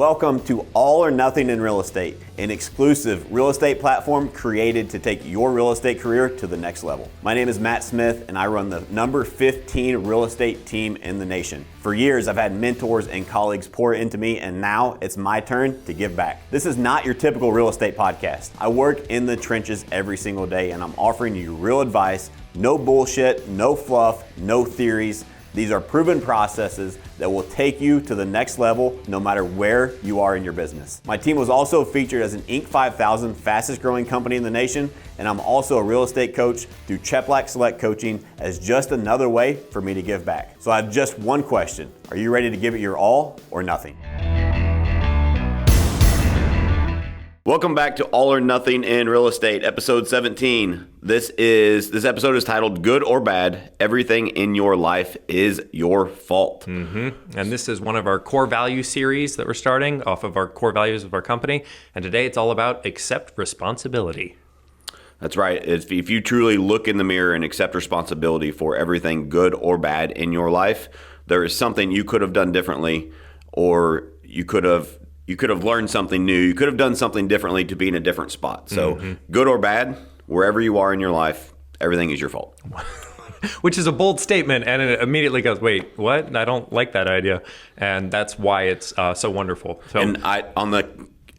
Welcome to All or Nothing in Real Estate, an exclusive real estate platform created to take your real estate career to the next level. My name is Matt Smith and I run the number 15 real estate team in the nation. For years, I've had mentors and colleagues pour into me, and now it's my turn to give back. This is not your typical real estate podcast. I work in the trenches every single day and I'm offering you real advice, no bullshit, no fluff, no theories. These are proven processes that will take you to the next level no matter where you are in your business. My team was also featured as an Inc. 5000 fastest growing company in the nation, and I'm also a real estate coach through Cheplack Select Coaching as just another way for me to give back. So I have just one question. Are you ready to give it your all or nothing? Welcome back to All or Nothing in Real Estate, episode 17. This episode is titled Good or Bad, Everything in Your Life is Your Fault. And this is one of our core value series that we're starting off of our core values of our company. And today it's all about accept responsibility. That's right. If you truly look in the mirror and accept responsibility for everything good or bad in your life, there is something you could have done differently, or you could have learned something new. You could have done something differently to be in a different spot. So good or bad, wherever you are in your life, everything is your fault. Which is a bold statement, and it immediately goes, wait, what? I don't like that idea. And that's why it's so wonderful. So, and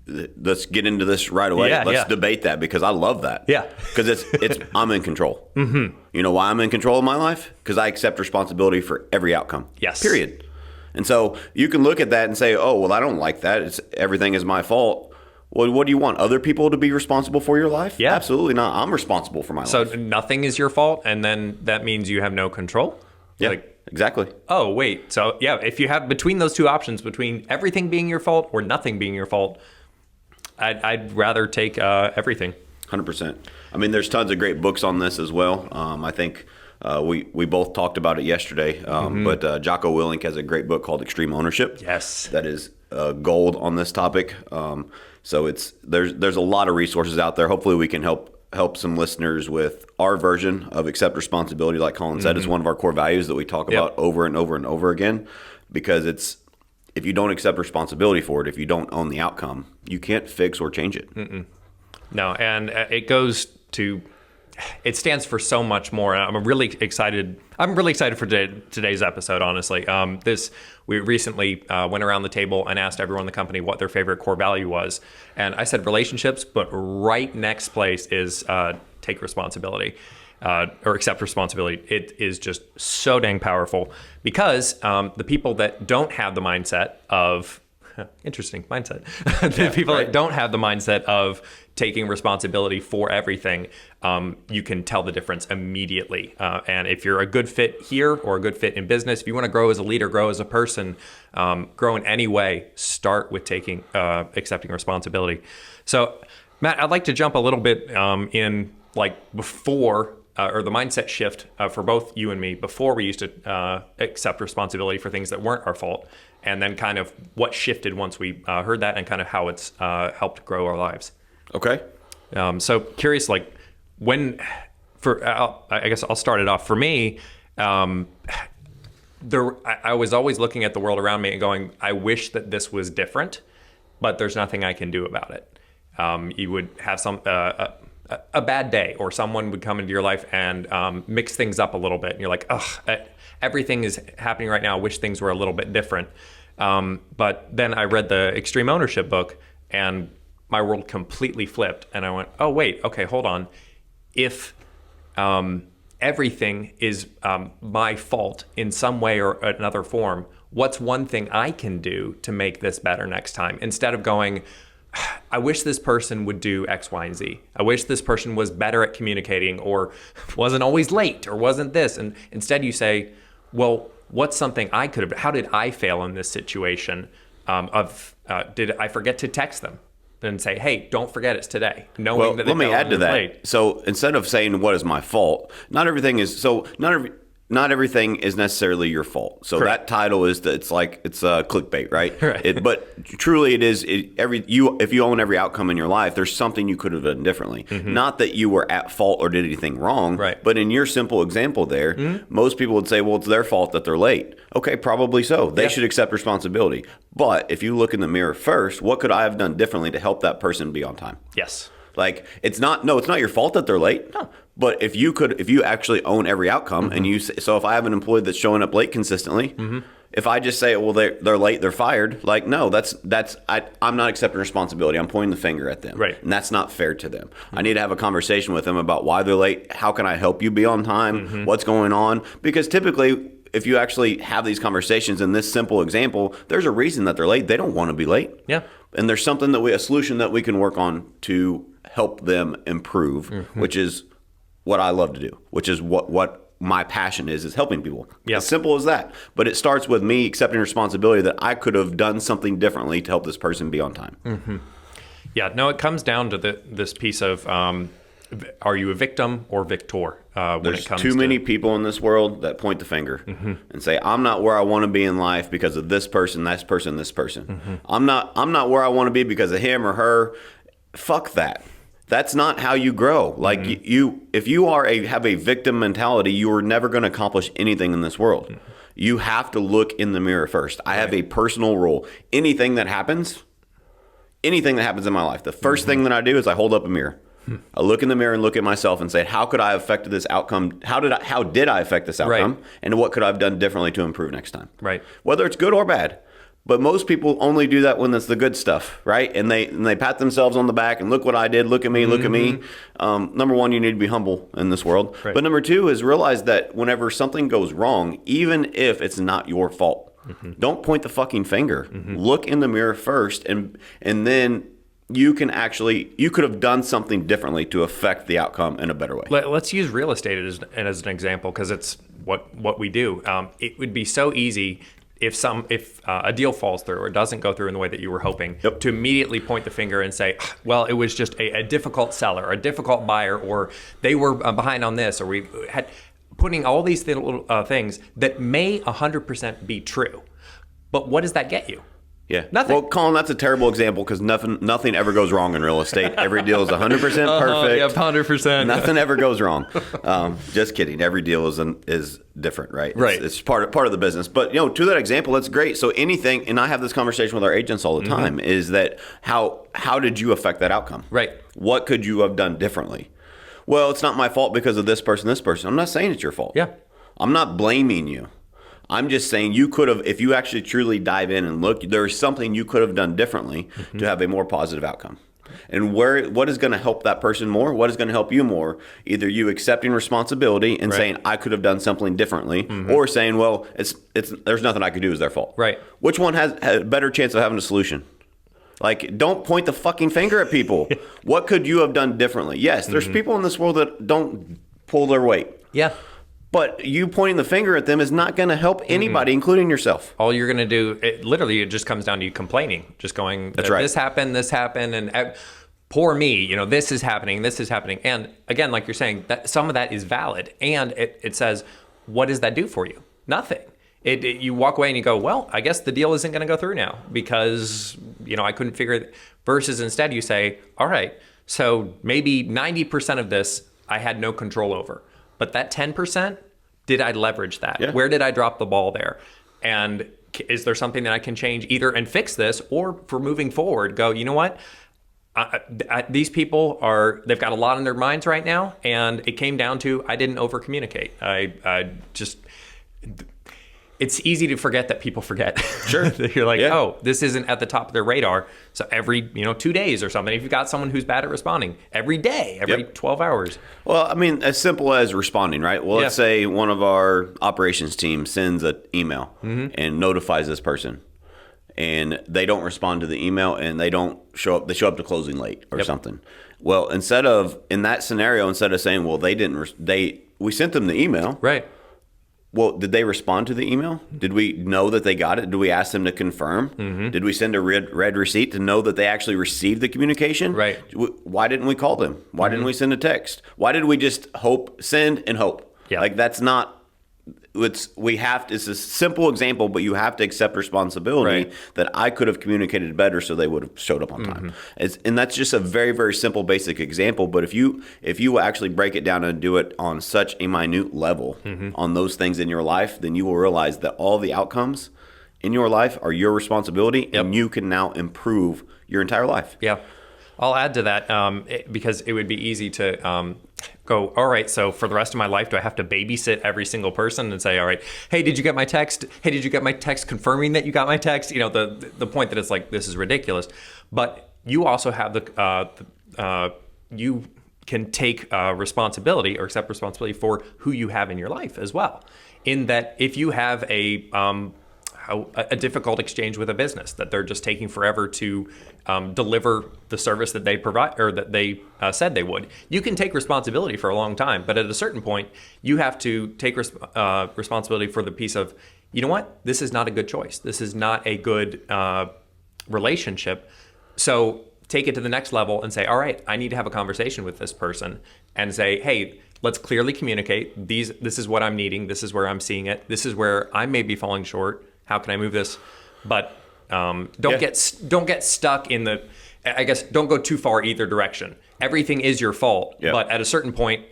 let's get into this right away. Let's debate that, because I love that. Yeah. Because it's I'm in control. You know why I'm in control of my life? Because I accept responsibility for every outcome. Yes. Period. And so you can look at that and say, oh, well, I don't like that. Everything is my fault. Well, what do you want? Other people to be responsible for your life? Yeah. Absolutely not. I'm responsible for my life. So nothing is your fault, and then that means you have no control? Yeah, exactly. Oh, wait. So, yeah, if you have between those two options, between everything being your fault or nothing being your fault, I'd rather take everything. 100%. I mean, there's tons of great books on this as well. I think we both talked about it yesterday, but Jocko Willink has a great book called Extreme Ownership. Yes. That is gold on this topic. So there's a lot of resources out there. Hopefully we can help some listeners with our version of accept responsibility. Like Colin said, it's one of our core values that we talk about over and over and over again, because if you don't accept responsibility for it, if you don't own the outcome, you can't fix or change it. No, and it stands for so much more. I'm really excited for today's episode, honestly. We recently went around the table and asked everyone in the company what their favorite core value was. And I said relationships, but right next place is take responsibility or accept responsibility. It is just so dang powerful, because the people that don't have the mindset of interesting mindset. That don't have the mindset of taking responsibility for everything, you can tell the difference immediately. And if you're a good fit here or a good fit in business, if you want to grow as a leader, grow as a person, grow in any way, start with accepting responsibility. So, Matt, I'd like to jump a little bit in before or the mindset shift for both you and me before we used to accept responsibility for things that weren't our fault, and then kind of what shifted once we heard that, and kind of how it's helped grow our lives. Okay. So curious, I guess I'll start it off. For me, I was always looking at the world around me and going, I wish that this was different, but there's nothing I can do about it. You would have a bad day, or someone would come into your life and mix things up a little bit, and you're like, everything is happening right now. I wish things were a little bit different. But then I read the Extreme Ownership book, and my world completely flipped, and I went, oh, wait, okay, hold on. If everything is my fault in some way or another form, what's one thing I can do to make this better next time? Instead of going, I wish this person would do X, Y, and Z. I wish this person was better at communicating, or wasn't always late, or wasn't this. And instead you say, well, what's something I could have, how did I fail in this situation? Did I forget to text them? And say, hey, don't forget it's today. Let me add to that. Late. So instead of saying what is my fault, not everything is, not everything is necessarily your fault. So Correct. that title is it's clickbait, right? Right. But truly, it is if you own every outcome in your life, there's something you could have done differently. Not that you were at fault or did anything wrong, Right. but in your simple example there, most people would say, well, it's their fault that they're late. Okay, probably so. They should accept responsibility. But if you look in the mirror first, what could I have done differently to help that person be on time? Yes. Like it's not your fault that they're late. No. But if you actually own every outcome and so if I have an employee that's showing up late consistently, if I just say, well, they're late, they're fired, like, no, I'm not accepting responsibility. I'm pointing the finger at them. Right. And that's not fair to them. I need to have a conversation with them about why they're late. How can I help you be on time? What's going on? Because typically, if you actually have these conversations in this simple example, there's a reason that they're late. They don't want to be late. Yeah. And there's something a solution that we can work on to help them improve, which is what I love to do, which is what my passion is helping people. Yeah. As simple as that. But it starts with me accepting responsibility that I could have done something differently to help this person be on time. Yeah, no, it comes down to this piece of are you a victim or victor when There's it comes too to many people in this world that point the finger and say, I'm not where I want to be in life because of this person, this person, this person. I'm not where I want to be because of him or her. Fuck that. That's not how you grow. Like if you have a victim mentality, you are never going to accomplish anything in this world. You have to look in the mirror first. I have a personal rule. Anything that happens in my life, the first thing that I do is I hold up a mirror. I look in the mirror and look at myself and say, how could I have affected this outcome? How did I affect this outcome? Right. And what could I have done differently to improve next time? Right. Whether it's good or bad. But most people only do that when it's the good stuff, right? And they pat themselves on the back and look what I did. Look at me. Look at me. Number one, you need to be humble in this world. Right. But number two is realize that whenever something goes wrong, even if it's not your fault, don't point the fucking finger. Look in the mirror first, and then you could have done something differently to affect the outcome in a better way. Let's use real estate as an example because it's what we do. It would be so easy if a deal falls through or doesn't go through in the way that you were hoping, to immediately point the finger and say, well, it was just a difficult seller, a difficult buyer, or they were behind on this, or we had putting all these little things that may 100% be true. But what does that get you? Yeah. Nothing. Well, Colin, that's a terrible example because nothing ever goes wrong in real estate. Every deal is 100% perfect. Yeah, 100%. Nothing ever goes wrong. Just kidding. Every deal is different, right? Right. It's part of the business. But to that example, that's great. So anything, and I have this conversation with our agents all the time, is that how did you affect that outcome? Right. What could you have done differently? Well, it's not my fault because of this person, this person. I'm not saying it's your fault. Yeah. I'm not blaming you. I'm just saying you could have, if you actually truly dive in and look, there's something you could have done differently to have a more positive outcome. And what is going to help that person more? What is going to help you more? Either you accepting responsibility and saying, I could have done something differently, or saying, well, it's there's nothing I could do, it's their fault. Right. Which one has a better chance of having a solution? Like, don't point the fucking finger at people. What could you have done differently? Yes, there's people in this world that don't pull their weight. Yeah. But you pointing the finger at them is not going to help anybody, including yourself. All you're going to do, it just comes down to you complaining, just going, That's right. This happened, and poor me, this is happening. And again, like you're saying, that some of that is valid. And it says, what does that do for you? Nothing. You walk away and you go, well, I guess the deal isn't going to go through now because, I couldn't figure it. Versus instead you say, all right, so maybe 90% of this I had no control over. But that 10%, did I leverage that? Yeah. Where did I drop the ball there? And is there something that I can change either and fix this, or for moving forward, go, you know what? These people they've got a lot on their minds right now. And it came down to, I didn't over communicate. It's easy to forget that people forget. Sure. You're like, oh, this isn't at the top of their radar. So every 2 days or something, if you've got someone who's bad at responding, every day, every 12 hours. Well, I mean, as simple as responding, right? Well, let's say one of our operations team sends an email and notifies this person, and they don't respond to the email, and they don't show up. They show up to closing late or something. Well, in that scenario, instead of saying, well, we sent them the email. Right. Well, did they respond to the email? Did we know that they got it? Did we ask them to confirm? Did we send a red receipt to know that they actually received the communication? Right. Why didn't we call them? Why didn't we send a text? Why did we just send and hope? Yeah. Like, that's not it's a simple example, but you have to accept responsibility Right. that I could have communicated better so they would have showed up on time. And that's just a very, very simple, basic example. But if you actually break it down and do it on such a minute level on those things in your life, then you will realize that all the outcomes in your life are your responsibility, and you can now improve your entire life. Yeah. I'll add to that because it would be easy to go, all right, so for the rest of my life, do I have to babysit every single person and say, all right, hey, did you get my text? Hey, did you get my text confirming that you got my text? You know, the point that it's like, this is ridiculous. But you also have you can take responsibility or accept responsibility for who you have in your life as well. In that if you have a difficult exchange with a business that they're just taking forever to deliver the service that they provide or that they said they would, you can take responsibility for a long time. But at a certain point, you have to take responsibility for the piece of, you know what, this is not a good choice. This is not a good relationship. So take it to the next level and say, all right, I need to have a conversation with this person and say, hey, let's clearly communicate. This is what I'm needing. This is where I'm seeing it. This is where I may be falling short. How can I move this? But don't get stuck in the. I guess don't go too far either direction. Everything is your fault. Yep. But at a certain point,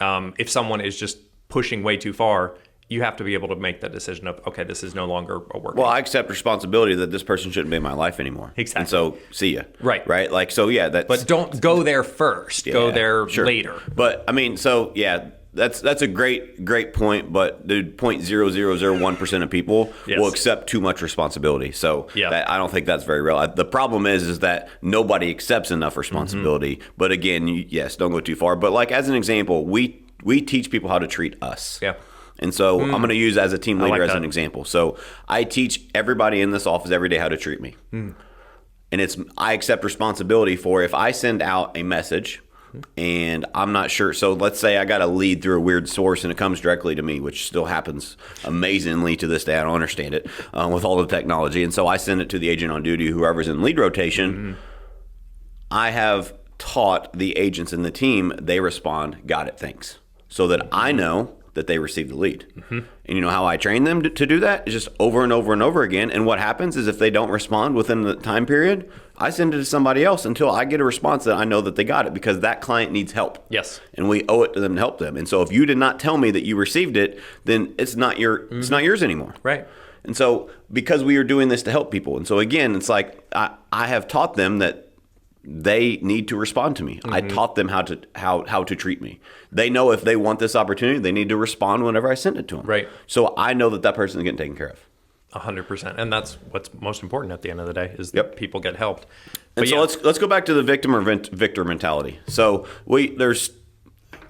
if someone is just pushing way too far, you have to be able to make that decision of, okay, this is no longer a work. Well, I accept responsibility that this person shouldn't be in my life anymore. Exactly. And so, see ya. Right. Right. Like, so yeah, that's. But don't go there first. Go there later. But I mean, so yeah, that's a great point. But dude, 0.0001% of people will accept too much responsibility. So I don't think that's very real. The problem is that nobody accepts enough responsibility. But again, yes, don't go too far. But like as an example, we teach people how to treat us. Yeah. And so I'm going to use as a team leader as an example. So I teach everybody in this office every day how to treat me. And I accept responsibility for if I send out a message and I'm not sure. So let's say I got a lead through a weird source and it comes directly to me, which still happens amazingly to this day. I don't understand it with all the technology. And so I send it to the agent on duty, whoever's in lead rotation. I have taught the agents in the team, they respond, got it, thanks. So that I know that they received the lead. And you know how I train them to do that? It's just over and over and over again. And what happens is if they don't respond within the time period, I send it to somebody else until I get a response that I know that they got it, because that client needs help. Yes. And we owe it to them to help them. And so if you did not tell me that you received it, then it's not it's not yours anymore. Right. And so because we are doing this to help people. And so again, it's like I have taught them that they need to respond to me. I taught them how to treat me. They know if they want this opportunity, they need to respond whenever I send it to them. Right. So I know that person is getting taken care of. 100%. And that's what's most important at the end of the day is that people get helped. And so let's go back to the victim or victor mentality. So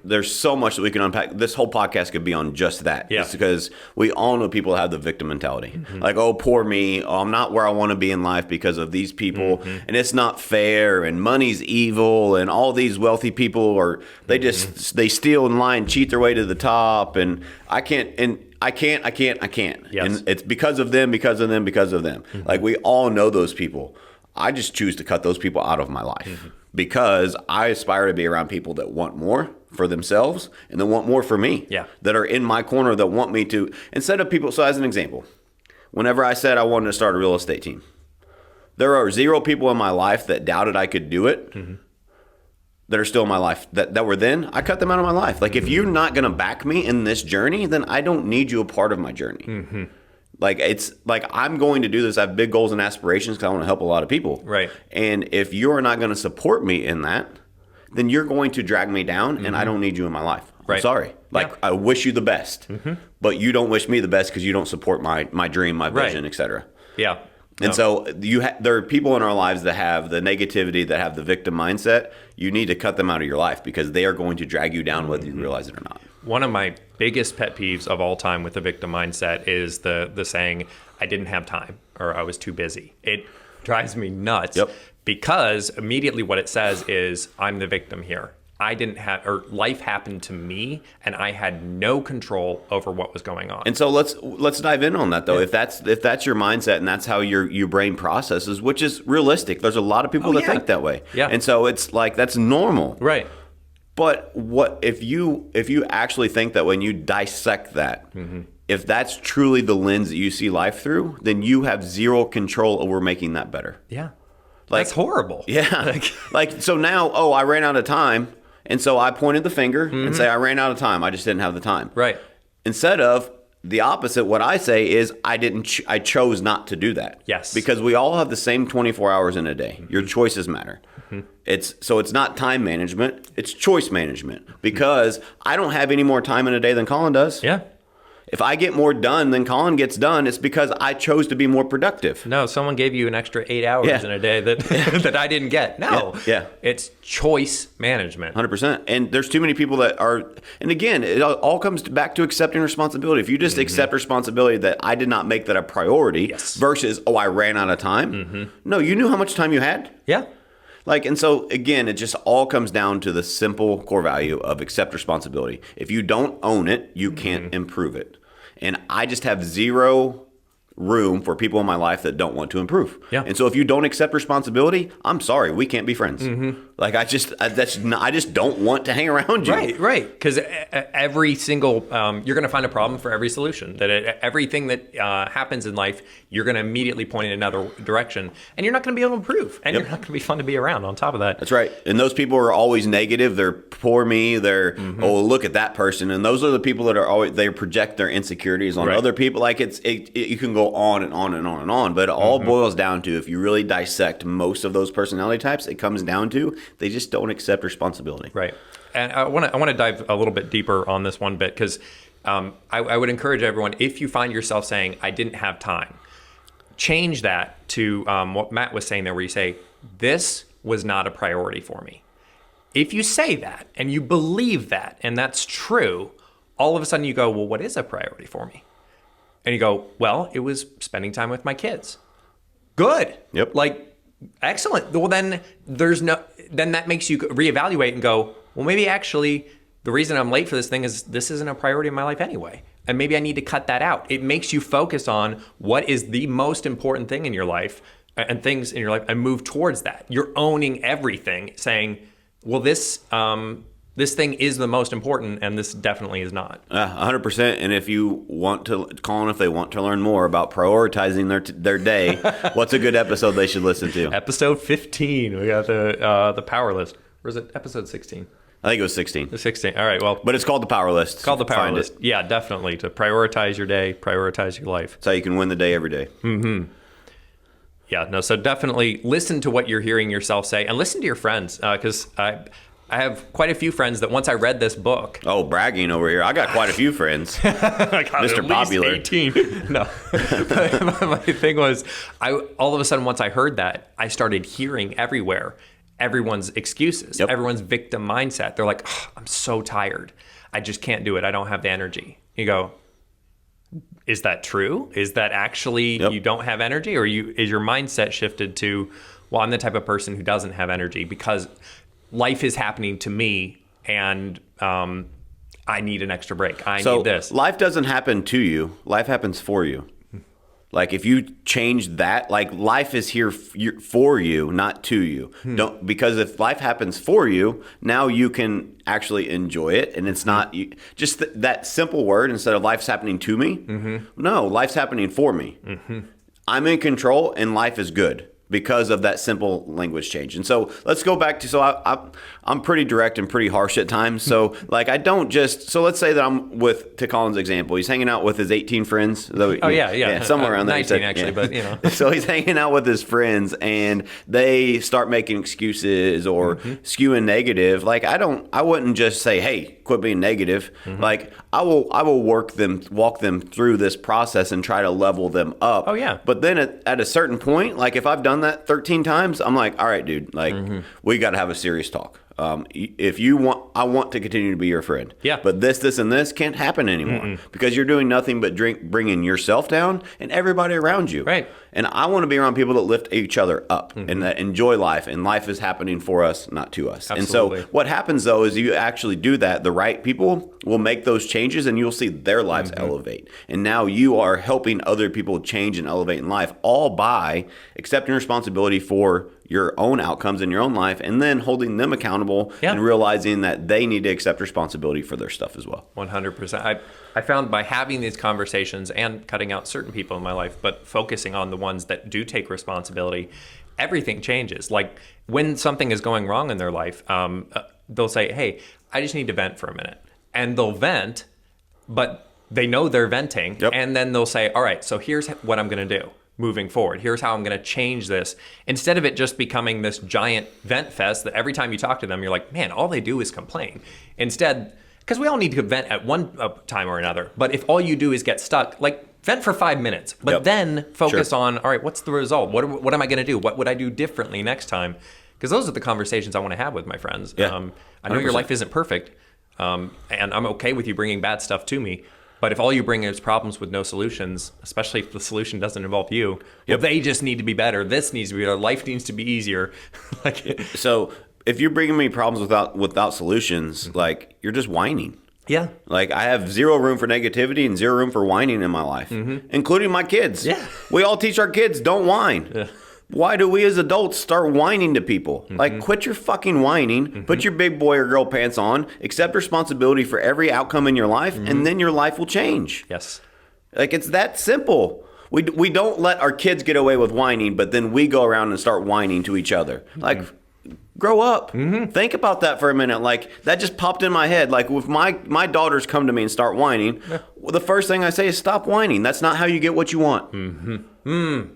there's so much that we can unpack. This whole podcast could be on just that. Yeah. It's because we all know people have the victim mentality. Like, oh, poor me. Oh, I'm not where I want to be in life because of these people. And it's not fair. And money's evil. And all these wealthy people they steal and lie and cheat their way to the top. And I can't. Yes. And it's because of them. Like, we all know those people. I just choose to cut those people out of my life because I aspire to be around people that want more for themselves and that want more for me. Yeah. That are in my corner that want me to, instead of people. So as an example, whenever I said I wanted to start a real estate team, there are 0 people in my life that doubted I could do it that are still in my life that were then. I cut them out of my life. Like, if you're not going to back me in this journey, then I don't need you a part of my journey. Like, it's like, I'm going to do this. I have big goals and aspirations because I want to help a lot of people. Right. And if you're not going to support me in that, then you're going to drag me down, and I don't need you in my life. Right. I'm sorry. Like, I wish you the best, but you don't wish me the best because you don't support my dream, my vision, etc. Yeah. And so there are people in our lives that have the negativity, that have the victim mindset. You need to cut them out of your life because they are going to drag you down whether you realize it or not. One of my biggest pet peeves of all time with the victim mindset is the saying, I didn't have time or I was too busy. It drives me nuts because immediately what it says is I'm the victim here. I didn't have, or life happened to me and I had no control over what was going on. And so let's dive in on that though. If that's your mindset and that's how your brain processes, which is realistic. There's a lot of people that think that way. Yeah. And so it's like, that's normal. Right. But what if you actually think that when you dissect that, if that's truly the lens that you see life through, then you have zero control over making that better. Yeah. Like, That's horrible. Yeah. Like, so now, I ran out of time. And so I pointed the finger and say, I ran out of time. I just didn't have the time. Right. Instead of the opposite, what I say is I chose not to do that. Yes. Because we all have the same 24 hours in a day. Your choices matter. It's not time management, it's choice management, because I don't have any more time in a day than Colin does. Yeah. If I get more done than Colin gets done, it's because I chose to be more productive. No, someone gave you an extra 8 hours in a day that that I didn't get. No. Yeah. It's choice management. 100%. And there's too many people that are, and again, it all comes back to accepting responsibility. If you just accept responsibility that I did not make that a priority versus, I ran out of time. No, you knew how much time you had. Yeah. Like, and so again, it just all comes down to the simple core value of accept responsibility. If you don't own it, you can't improve it. And I just have zero room for people in my life that don't want to improve. Yeah. And so if you don't accept responsibility, I'm sorry, we can't be friends. Like, I just don't want to hang around you. Right. Because every single, you're going to find a problem for every solution. That everything that happens in life, you're going to immediately point in another direction, and you're not going to be able to improve, and you're not going to be fun to be around. On top of that, that's right. And those people are always negative. They're poor me. They're look at that person. And those are the people that are always, they project their insecurities on other people. Like, you can go on and on and on and on, but it all boils down to, if you really dissect most of those personality types, it comes down to they just don't accept responsibility. Right. And I want to dive a little bit deeper on this one bit, because I would encourage everyone, if you find yourself saying, I didn't have time, change that to what Matt was saying there, where you say, this was not a priority for me. If you say that and you believe that, and that's true, all of a sudden you go, well, what is a priority for me? And you go, well, it was spending time with my kids. Good. Yep. Like, excellent. Well, then that makes you reevaluate and go, well, maybe actually the reason I'm late for this thing is this isn't a priority in my life anyway. And maybe I need to cut that out. It makes you focus on what is the most important thing in your life and things in your life, and move towards that. You're owning everything, saying, well, this thing is the most important, and this definitely is not. 100%. And if you want to, Colin, if they want to learn more about prioritizing their day, what's a good episode they should listen to? Episode 15. We got the power list. Or is it episode 16? I think it was 16. The 16. All right. Well, but it's called the power list. It's called the power list. Yeah, definitely. To prioritize your day, prioritize your life. That's how you can win the day every day. Yeah. No. So definitely listen to what you're hearing yourself say, and listen to your friends, because I have quite a few friends that once I read this book. Oh, bragging over here. I got quite a few friends. Mr. Popular. 18. No. my thing was, all of a sudden, once I heard that, I started hearing everyone's excuses, everyone's victim mindset. They're like, oh, I'm so tired. I just can't do it. I don't have the energy. You go, is that true? Is that actually you don't have energy? Or is your mindset shifted to, well, I'm the type of person who doesn't have energy because life is happening to me, and I need an extra break. I need this. Life doesn't happen to you. Life happens for you. Like, if you change that, like, life is here for you, not to you. Because if life happens for you, now you can actually enjoy it, and it's not just that simple word instead of life's happening to me. No, life's happening for me. I'm in control, and life is good because of that simple language change. And so let's go back to, I'm pretty direct and pretty harsh at times. So like, I don't just, so let's say that I'm to Colin's example, he's hanging out with his 18 friends. Somewhere around there. 19 actually, but you know. So he's hanging out with his friends, and they start making excuses or skewing negative. Like, I wouldn't just say, hey, quit being negative. Like, I will walk them through this process and try to level them up. Oh yeah. But then at a certain point, like, if I've done that 13 times, I'm like, all right, dude, like, we got to have a serious talk. If you want, I want to continue to be your friend. Yeah. But this, and this can't happen anymore because you're doing nothing but bringing yourself down and everybody around you. Right. And I want to be around people that lift each other up and that enjoy life, and life is happening for us, not to us. Absolutely. And so what happens though is you actually do that. The right people will make those changes, and you'll see their lives elevate. And now you are helping other people change and elevate in life, all by accepting responsibility for your own outcomes in your own life, and then holding them accountable Yeah. and realizing that they need to accept responsibility for their stuff as well. 100%. I found by having these conversations and cutting out certain people in my life, but focusing on the ones that do take responsibility, everything changes. Like when something is going wrong in their life, they'll say, hey, I just need to vent for a minute. And they'll vent, but they know they're venting. Yep. And then they'll say, all right, so here's what I'm going to do moving forward. Here's how I'm going to change this. Instead of it just becoming this giant vent fest that every time you talk to them, you're like, man, all they do is complain. Instead, because we all need to vent at one time or another. But if all you do is get stuck, like vent for 5 minutes, but Yep. then focus Sure. on, all right, what's the result? What am I going to do? What would I do differently next time? Because those are the conversations I want to have with my friends. Yeah. I know your 100%. life isn't perfect, and I'm okay with you bringing bad stuff to me. But if all you bring is problems with no solutions, especially if the solution doesn't involve you, well, they just need to be better. This needs to be better. Life needs to be easier. Like, So if you're bringing me problems without solutions, like you're just whining. yeah. Like I have zero room for negativity and zero room for whining in my life, including my kids. Yeah. We all teach our kids don't whine. Why do we as adults start whining to people? Like quit your fucking whining, put your big boy or girl pants on, accept responsibility for every outcome in your life, and then your life will change. Yes. Like it's that simple. We don't let our kids get away with whining, but then we go around and start whining to each other. Like grow up. Think about that for a minute. Like that just popped in my head. Like if my daughters come to me and start whining, well, the first thing I say is stop whining. That's not how you get what you want.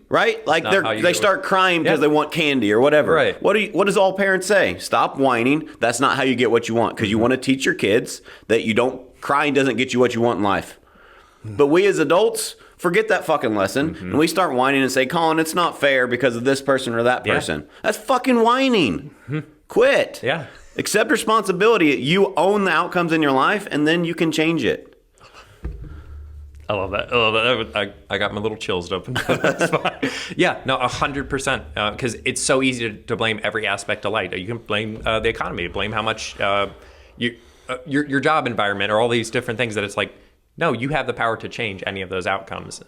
Right? Like not how you they get start crying because they want candy or whatever. Right. What does all parents say? Stop whining. That's not how you get what you want, because you want to teach your kids that crying doesn't get you what you want in life. But we as adults forget that fucking lesson, and we start whining and say, Colin, it's not fair because of this person or that person. That's fucking whining. Quit. Yeah. Accept responsibility. You own the outcomes in your life, and then you can change it. I love that. I got my little chills up. Yeah, no, 100%. Because it's so easy to blame every aspect of life. You can blame the economy, blame how much your job environment, or all these different things that it's like, no, you have the power to change any of those outcomes.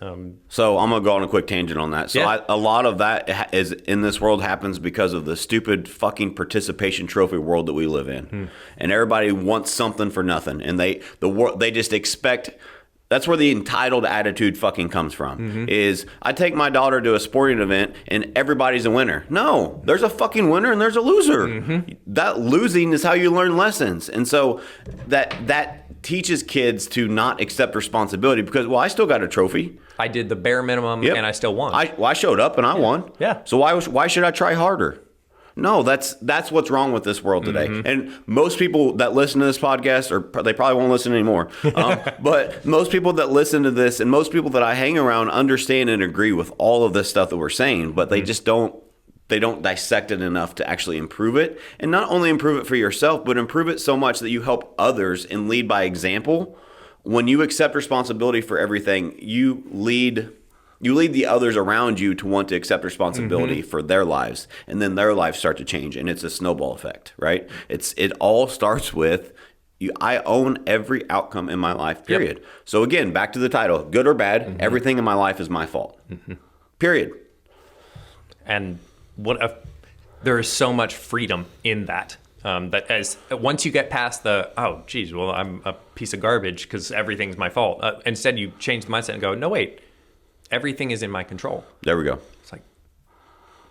So I'm going to go on a quick tangent on that. So Yeah. a lot of that is in this world happens because of the stupid fucking participation trophy world that we live in. And everybody wants something for nothing. And they just expect. That's where the entitled attitude fucking comes from. Is I take my daughter to a sporting event and everybody's a winner. No, there's a fucking winner and there's a loser. That losing is how you learn lessons. And so that teaches kids to not accept responsibility because, well, I still got a trophy. I did the bare minimum, Yep. and I still won. I showed up and I won. Yeah. So why should I try harder? No, that's what's wrong with this world today. And most people that listen to this podcast, or they probably won't listen anymore, but most people that listen to this and most people that I hang around understand and agree with all of this stuff that we're saying, but they just don't dissect it enough to actually improve it. And not only improve it for yourself, but improve it so much that you help others and lead by example. When you accept responsibility for everything, you lead the others around you to want to accept responsibility for their lives, and then their lives start to change, and it's a snowball effect, right? It all starts with I own every outcome in my life, period. Yep. So again, back to the title, good or bad, everything in my life is my fault, period. And there is so much freedom in that. That once you get past oh geez, well, I'm a piece of garbage because everything's my fault. Instead, you change the mindset and go, no, wait, everything is in my control. There we go. It's like,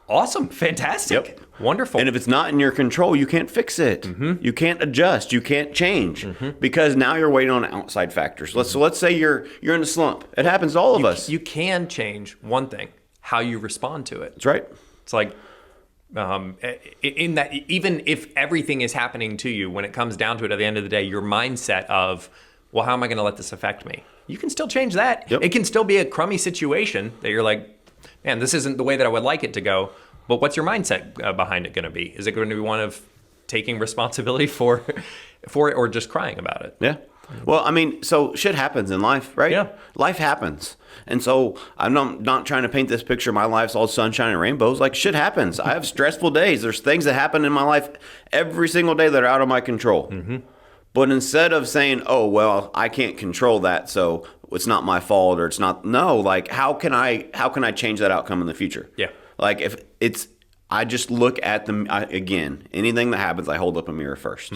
awesome, fantastic, Yep. wonderful. And if it's not in your control, you can't fix it. You can't adjust. You can't change because now you're waiting on outside factors. So let's say you're in a slump. It happens to all of us. You can change one thing, how you respond to it. That's right. It's like, in that, even if everything is happening to you, when it comes down to it, at the end of the day, your mindset of, well, how am I going to let this affect me? You can still change that. Yep. It can still be a crummy situation that you're like, man, this isn't the way that I would like it to go. But what's your mindset behind it going to be? Is it going to be one of taking responsibility for it, or just crying about it? Yeah. Well, I mean, so shit happens in life, right? Yeah. Life happens. And so I'm not trying to paint this picture. My life's all sunshine and rainbows. Like shit happens. I have stressful days. There's things that happen in my life every single day that are out of my control. But instead of saying, oh, well, I can't control that, so it's not my fault, or it's not, no, like how can I change that outcome in the future? Yeah. Like if I just look at them again. Anything that happens, I hold up a mirror first.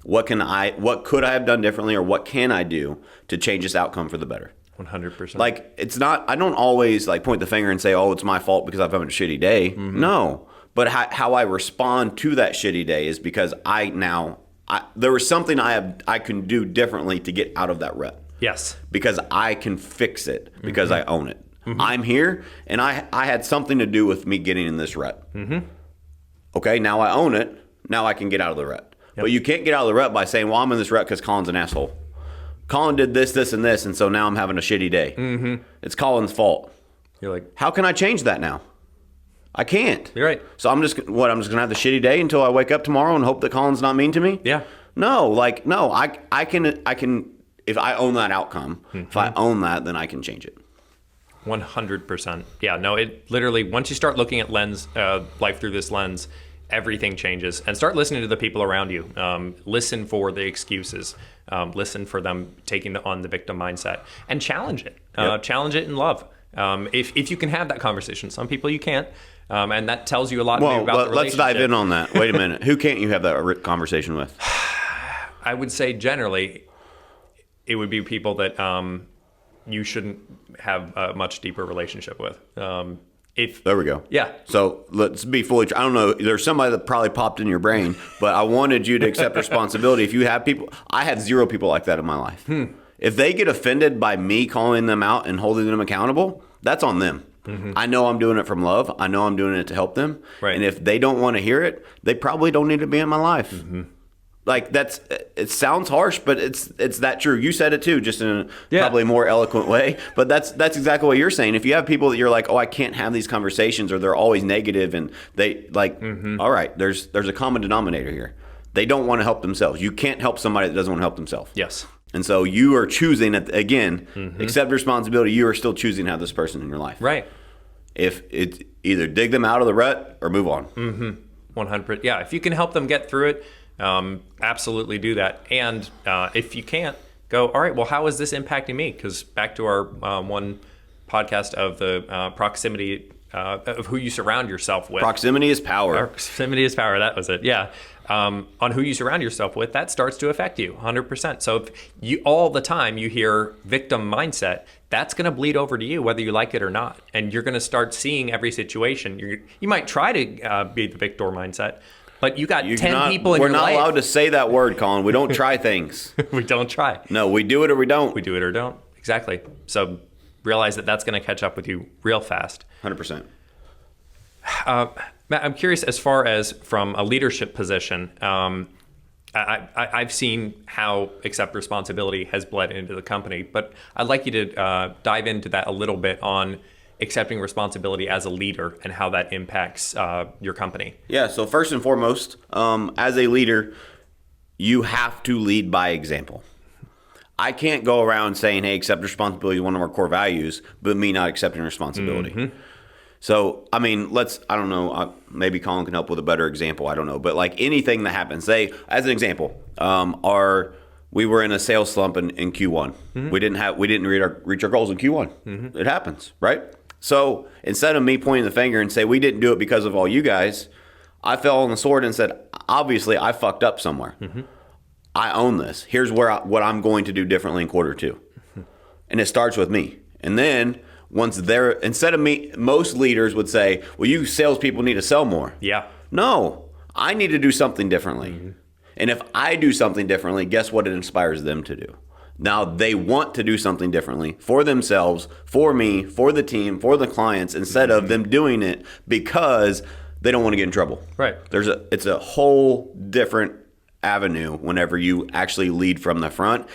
What could I have done differently, or what can I do to change this outcome for the better? 100%. Like, it's not, I don't always like point the finger and say, oh, it's my fault because I've had a shitty day. No. But how I respond to that shitty day is because there was something I can do differently to get out of that rut. Yes. Because I can fix it because I own it. I'm here, and I had something to do with me getting in this rut. Okay, now I own it. Now I can get out of the rut. But you can't get out of the rut by saying, well, I'm in this rut because Colin's an asshole. Colin did this, this, and this, and so now I'm having a shitty day. It's Colin's fault. You're like, How can I change that now? I can't. you're right. So I'm just going to have the shitty day until I wake up tomorrow and hope that Colin's not mean to me? Yeah. No, I can, if I own that outcome, if I own that, then I can change it. 100%. Yeah, no, it literally, once you start looking at life through this lens, everything changes. And start listening to the people around you. Listen for the excuses. Listen for them taking on the victim mindset. And challenge it. Challenge it in love. If you can have that conversation. Some people you can't. And that tells you a lot about the relationship. Let's dive in on that. Wait a minute. Who can't you have that conversation with? I would say generally, it would be people that you shouldn't have a much deeper relationship with. There we go. Yeah. So let's be fully. I don't know. There's somebody that probably popped in your brain, but I wanted you to accept responsibility. If you have people, I had 0 people like that in my life. If they get offended by me calling them out and holding them accountable, that's on them. I know I'm doing it from love. I know I'm doing it to help them. Right. And if they don't want to hear it, they probably don't need to be in my life. Like, it sounds harsh, but it's that true. You said it too, just in a probably more eloquent way. But that's exactly what you're saying. If you have people that you're like, oh, I can't have these conversations, or they're always negative, and they like, all right, there's a common denominator here. They don't want to help themselves. You can't help somebody that doesn't want to help themselves. Yes. And so you are choosing, accept responsibility. You are still choosing to have this person in your life. Right. If it's either dig them out of the rut or move on. 100. Yeah. If you can help them get through it, absolutely do that. And if you can't, go, all right, well, how is this impacting me? Because back to our one podcast of the proximity of who you surround yourself with. Proximity is power. Proximity is power. That was it. Yeah. On who you surround yourself with, that starts to affect you 100%. So if you all the time you hear victim mindset, that's going to bleed over to you, whether you like it or not. And you're going to start seeing every situation. You might try to be the victor mindset, but you got 10 people in your life. We're not allowed to say that word, Colin. We don't try things. We don't try. No, we do it or we don't. We do it or don't. Exactly. So realize that that's going to catch up with you real fast. 100%. Matt, I'm curious, as far as from a leadership position, I've seen how accept responsibility has bled into the company, but I'd like you to dive into that a little bit on accepting responsibility as a leader and how that impacts your company. Yeah, so first and foremost, as a leader, you have to lead by example. I can't go around saying, hey, accept responsibility is one of our core values, but me not accepting responsibility. So, I mean, I don't know, maybe Colin can help with a better example. I don't know. But like anything that happens, say, as an example, we were in a sales slump in Q1. We didn't reach our goals in Q1. It happens, right? So instead of me pointing the finger and say, we didn't do it because of all you guys, I fell on the sword and said, obviously, I fucked up somewhere. I own this. Here's what I'm going to do differently in Q2. And it starts with me. And then instead of me, most leaders would say, well, you salespeople need to sell more. Yeah. No, I need to do something differently. And if I do something differently, guess what it inspires them to do? Now they want to do something differently for themselves, for me, for the team, for the clients, instead of them doing it because they don't want to get in trouble. Right. It's a whole different avenue whenever you actually lead from the front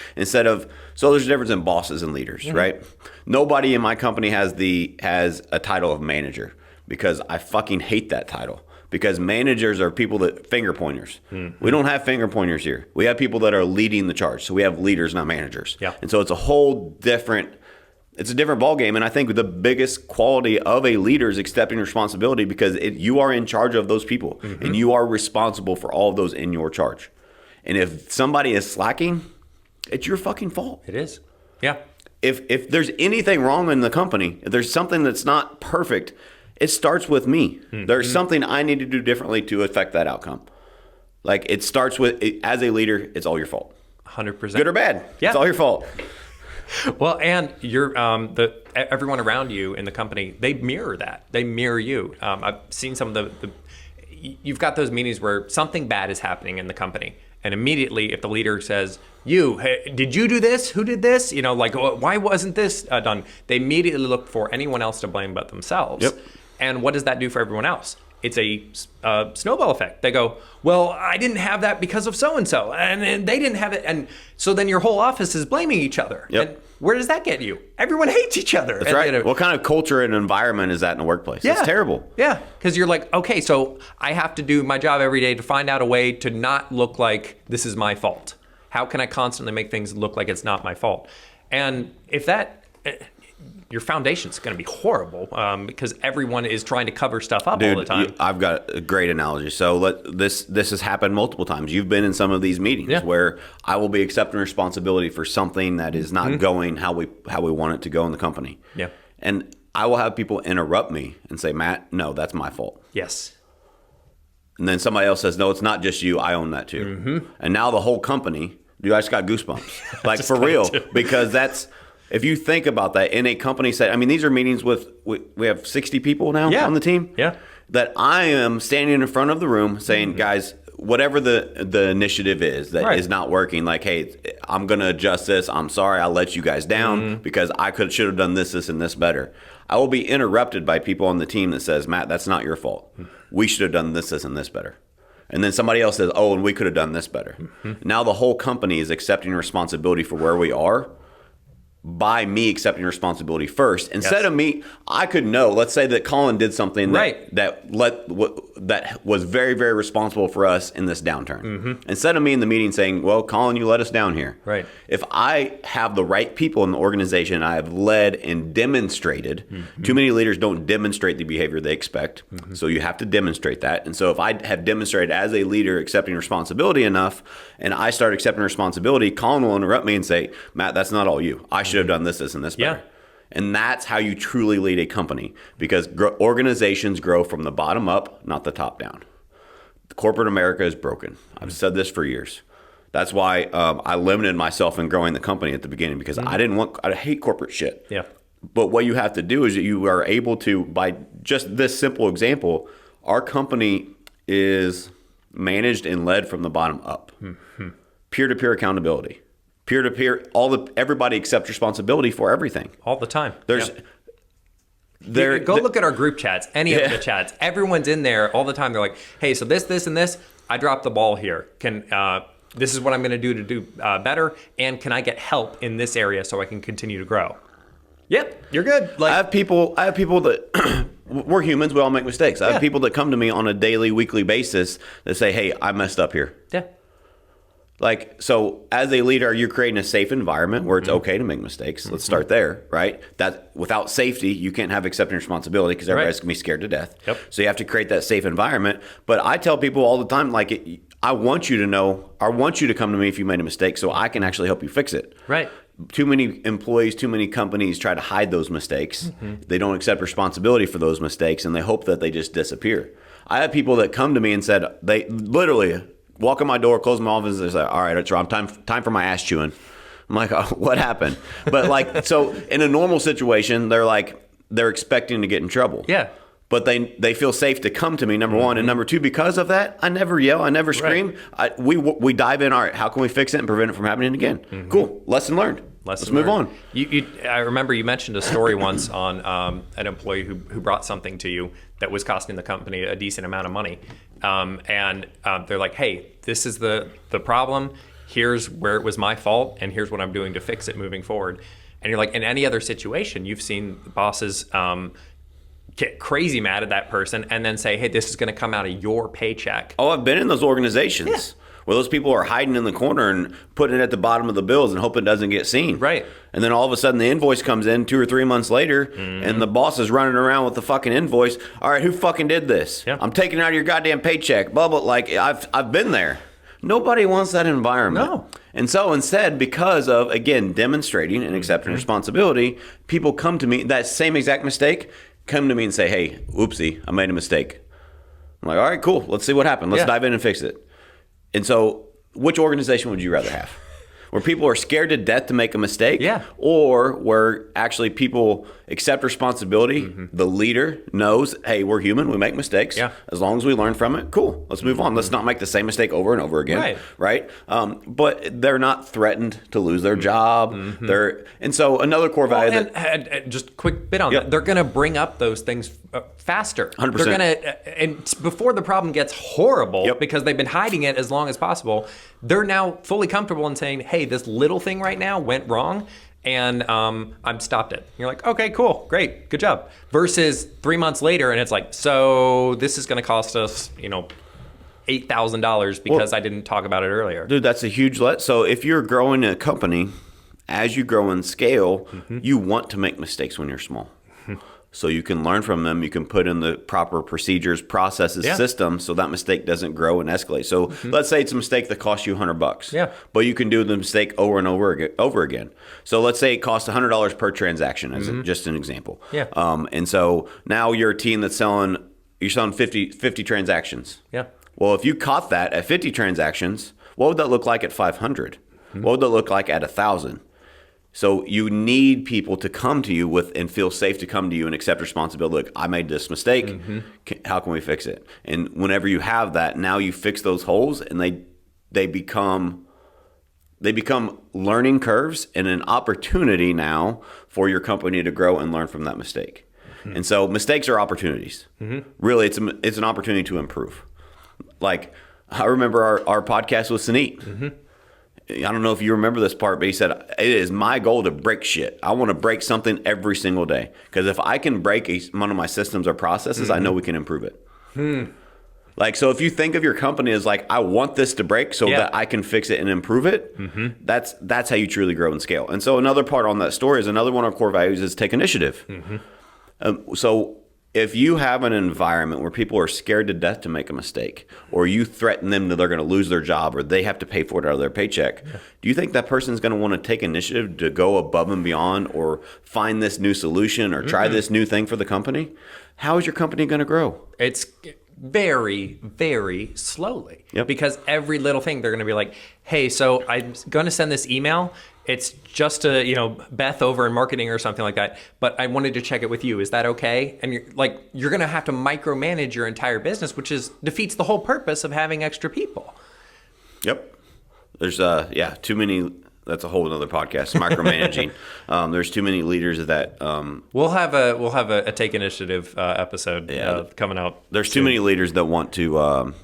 so there's a difference in bosses and leaders, right? Nobody in my company has a title of manager, because I fucking hate that title, because managers are people that finger pointers. We don't have finger pointers here. We have people that are leading the charge. So we have leaders, not managers. Yeah. And so it's a different ballgame. And I think the biggest quality of a leader is accepting responsibility, because you are in charge of those people and you are responsible for all of those in your charge. And if somebody is slacking, it's your fucking fault. It is. Yeah. If there's anything wrong in the company, if there's something that's not perfect, it starts with me. There's something I need to do differently to affect that outcome. Like it starts with, as a leader, it's all your fault. 100%. Good or bad, Yeah. it's all your fault. Well, and you're everyone around you in the company, they mirror that. They mirror you. I've seen some of the you've got those meetings where something bad is happening in the company, and immediately if the leader says, hey, did you do this? Who did this? Why wasn't this done? They immediately look for anyone else to blame but themselves. Yep. And what does that do for everyone else? It's a snowball effect. They go, well, I didn't have that because of so-and-so, and they didn't have it. And so then your whole office is blaming each other. Yep. And where does that get you? Everyone hates each other. That's right. What kind of culture and environment is that in the workplace? Yeah. It's terrible. Yeah, because you're like, okay, so I have to do my job every day to find out a way to not look like this is my fault. How can I constantly make things look like it's not my fault? And if that... your foundation's going to be horrible because everyone is trying to cover stuff up all the time. I've got a great analogy. So this has happened multiple times. You've been in some of these meetings where I will be accepting responsibility for something that is not going how we want it to go in the company. Yeah. And I will have people interrupt me and say, Matt, no, that's my fault. Yes. And then somebody else says, no, it's not just you. I own that too. And now the whole company, dude, I just got goosebumps. Like for real, because that's... If you think about that in a company set, I mean, these are meetings with, we have 60 people now on the team. Yeah. That I am standing in front of the room saying, guys, whatever the initiative is that is not working, like, hey, I'm going to adjust this. I'm sorry I let you guys down because I should have done this, and this better. I will be interrupted by people on the team that says, Matt, that's not your fault. We should have done this, and this better. And then somebody else says, oh, and we could have done this better. Now the whole company is accepting responsibility for where we are by me accepting responsibility first. Instead of me, I could know, let's say that Colin did something that was very, very responsible for us in this downturn. Instead of me in the meeting saying, well, Colin, you let us down here. Right. If I have the right people in the organization, I have led and demonstrated, too many leaders don't demonstrate the behavior they expect. So you have to demonstrate that. And so if I have demonstrated as a leader accepting responsibility enough, and I start accepting responsibility, Colin will interrupt me and say, Matt, that's not all you. I should have done this, and this better. And that's how you truly lead a company, because organizations grow from the bottom up, not the top down. Corporate America is broken. I've said this for years. That's why I limited myself in growing the company at the beginning, because I hate corporate shit. Yeah. But what you have to do is that you are able to, by just this simple example, our company is managed and led from the bottom up. Peer-to-peer accountability. Peer-to-peer, everybody accepts responsibility for everything. All the time. Go look at our group chats, any of the chats. Everyone's in there all the time. They're like, hey, so this, and this, I dropped the ball here. This is what I'm going to do better, and can I get help in this area so I can continue to grow? Yep, you're good. I have people that we're humans. We all make mistakes. I have people that come to me on a daily, weekly basis that say, hey, I messed up here. Yeah. Like, so as a leader, you're creating a safe environment where it's okay to make mistakes. Let's start there, right? That without safety, you can't have accepting responsibility, because everybody's going to be scared to death. Yep. So you have to create that safe environment. But I tell people all the time, like, I want you to know, I want you to come to me if you made a mistake so I can actually help you fix it. Right. Too many employees, too many companies try to hide those mistakes. They don't accept responsibility for those mistakes, and they hope that they just disappear. I have people that come to me and said, they literally walk in my door, close my office, and say, all right, it's Rob, time for my ass chewing. I'm like, oh, what happened? But like, so in a normal situation, they're expecting to get in trouble. Yeah. But they feel safe to come to me, number one. And number two, because of that, I never yell, I never scream. Right. We dive in, all right, how can we fix it and prevent it from happening again? Cool, lesson learned. Let's move on. I remember you mentioned a story once on an employee who brought something to you that was costing the company a decent amount of money. And they're like, hey, this is the problem. Here's where it was my fault, and here's what I'm doing to fix it moving forward. And you're like, in any other situation, you've seen bosses get crazy mad at that person and then say, hey, this is going to come out of your paycheck. Oh, I've been in those organizations where those people are hiding in the corner and putting it at the bottom of the bills and hoping it doesn't get seen. Right. And then all of a sudden the invoice comes in 2 or 3 months later, and the boss is running around with the fucking invoice. All right, who fucking did this? Yeah. I'm taking it out of your goddamn paycheck. Blah, blah. Like, I've been there. Nobody wants that environment. No. And so instead, because of, again, demonstrating and accepting responsibility, people come to me, that same exact mistake, come to me and say, hey, oopsie, I made a mistake. I'm like, all right, cool. Let's see what happened. Let's dive in and fix it. And so which organization would you rather have? Where people are scared to death to make a mistake? Yeah. Or where actually people accept responsibility, the leader knows, hey, we're human, we make mistakes. Yeah. As long as we learn from it, cool, let's move on. Let's not make the same mistake over and over again. Right? But they're not threatened to lose their job. And so another core value and just a quick bit on that. They're going to bring up those things faster. 100%. They're going to, and before the problem gets horrible, because they've been hiding it as long as possible, they're now fully comfortable in saying, hey, this little thing right now went wrong, and I've stopped it. You're like, okay, cool, great, good job. Versus 3 months later, and it's like, so this is going to cost us, $8,000 because I didn't talk about it earlier. Dude, that's a huge So if you're growing a company, as you grow in scale, you want to make mistakes when you're small. So you can learn from them. You can put in the proper procedures, processes, systems, so that mistake doesn't grow and escalate. So let's say it's a mistake that costs you $100. Yeah. But you can do the mistake over and over again. So let's say it costs $100 per transaction, as just an example. Yeah. And so now you're a team that's selling 50 transactions. Yeah. Well, if you caught that at 50 transactions, what would that look like at 500? What would that look like at 1,000? So you need people to come to you with and feel safe to come to you and accept responsibility. Look, I made this mistake. How can we fix it? And whenever you have that, now you fix those holes, and they become learning curves and an opportunity now for your company to grow and learn from that mistake. And so mistakes are opportunities. Really, it's an opportunity to improve. Like, I remember our podcast with Suneet. I don't know if you remember this part, but he said, it is my goal to break shit. I want to break something every single day. Because if I can break one of my systems or processes, I know we can improve it. Like, so if you think of your company as like, I want this to break so that I can fix it and improve it, that's how you truly grow and scale. And so another part on that story is another one of our core values is take initiative. So if you have an environment where people are scared to death to make a mistake, or you threaten them that they're going to lose their job or they have to pay for it out of their paycheck, do you think that person's going to want to take initiative to go above and beyond or find this new solution or try this new thing for the company? How is your company going to grow? It's very, very slowly. Because every little thing, they're going to be like, hey, so I'm going to send this email. It's just to, Beth over in marketing or something like that. But I wanted to check it with you. Is that okay? And you're going to have to micromanage your entire business, which defeats the whole purpose of having extra people. Yep. There's too many. That's a whole other podcast. Micromanaging. There's too many leaders that. We'll have a take initiative episode coming out. There's too many leaders that want to.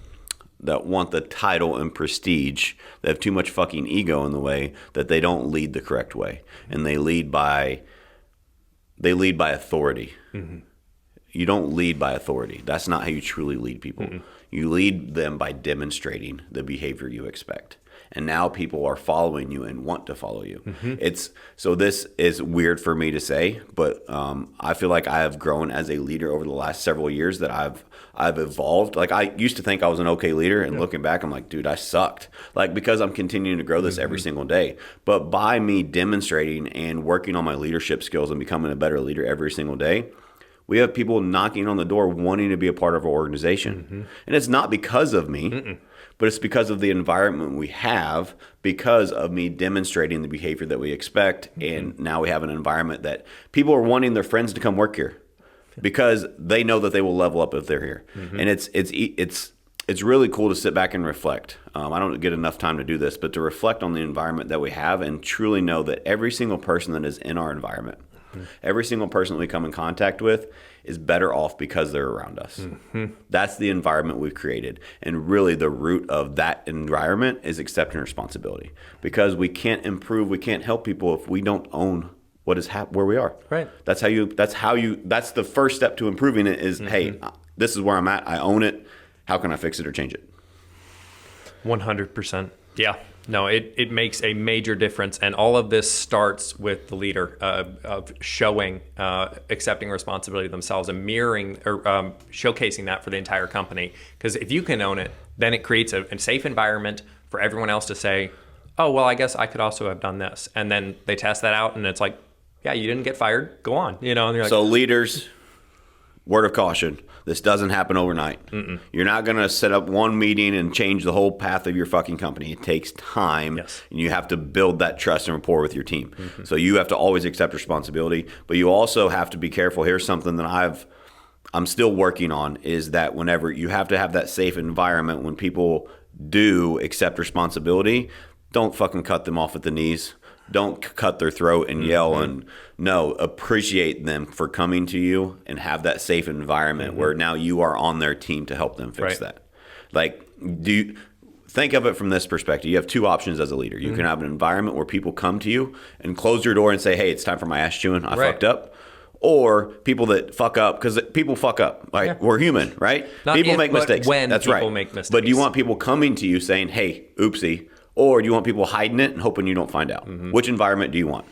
That want the title and prestige. They have too much fucking ego in the way that they don't lead the correct way, and they lead by authority. You don't lead by authority. That's not how you truly lead people. You lead them by demonstrating the behavior you expect. And now people are following you and want to follow you. So this is weird for me to say, but I feel like I have grown as a leader over the last several years, that I've evolved. Like, I used to think I was an okay leader, and looking back, I'm like, dude, I sucked. Like, because I'm continuing to grow this every single day. But by me demonstrating and working on my leadership skills and becoming a better leader every single day, we have people knocking on the door wanting to be a part of our organization. And it's not because of me, but it's because of the environment we have, because of me demonstrating the behavior that we expect. And now we have an environment that people are wanting their friends to come work here because they know that they will level up if they're here. And it's really cool to sit back and reflect. I don't get enough time to do this, but to reflect on the environment that we have and truly know that every single person that is in our environment, every single person that we come in contact with is better off because they're around us. That's the environment we've created. And really the root of that environment is accepting responsibility, because we can't improve, we can't help people if we don't own what is where we are. Right. That's the first step to improving it is, hey, this is where I'm at. I own it. How can I fix it or change it? 100%. Yeah. No, it makes a major difference, and all of this starts with the leader of showing, accepting responsibility themselves, and mirroring or showcasing that for the entire company. Because if you can own it, then it creates a safe environment for everyone else to say, "Oh, well, I guess I could also have done this," and then they test that out, and it's like, "Yeah, you didn't get fired. Go on," And you're like, so leaders, word of caution, this doesn't happen overnight. You're not going to set up one meeting and change the whole path of your fucking company. It takes time, Yes. and you have to build that trust and rapport with your team. So you have to always accept responsibility, but you also have to be careful. Here's something that I'm still working on, is that whenever you have to have that safe environment when people do accept responsibility, don't fucking cut them off at the knees. Don't cut their throat and yell, and no, appreciate them for coming to you and have that safe environment where now you are on their team to help them fix that. Like, think of it from this perspective. You have two options as a leader. You can have an environment where people come to you and close your door and say, hey, it's time for my ass chewing. I fucked up. Or people that fuck up, because people fuck up. Like, Yeah. we're human, right? Not People if, make but mistakes. when That's people right. make mistakes. But do you want people coming to you saying, hey, oopsie? Or do you want people hiding it and hoping you don't find out? Which environment do you want?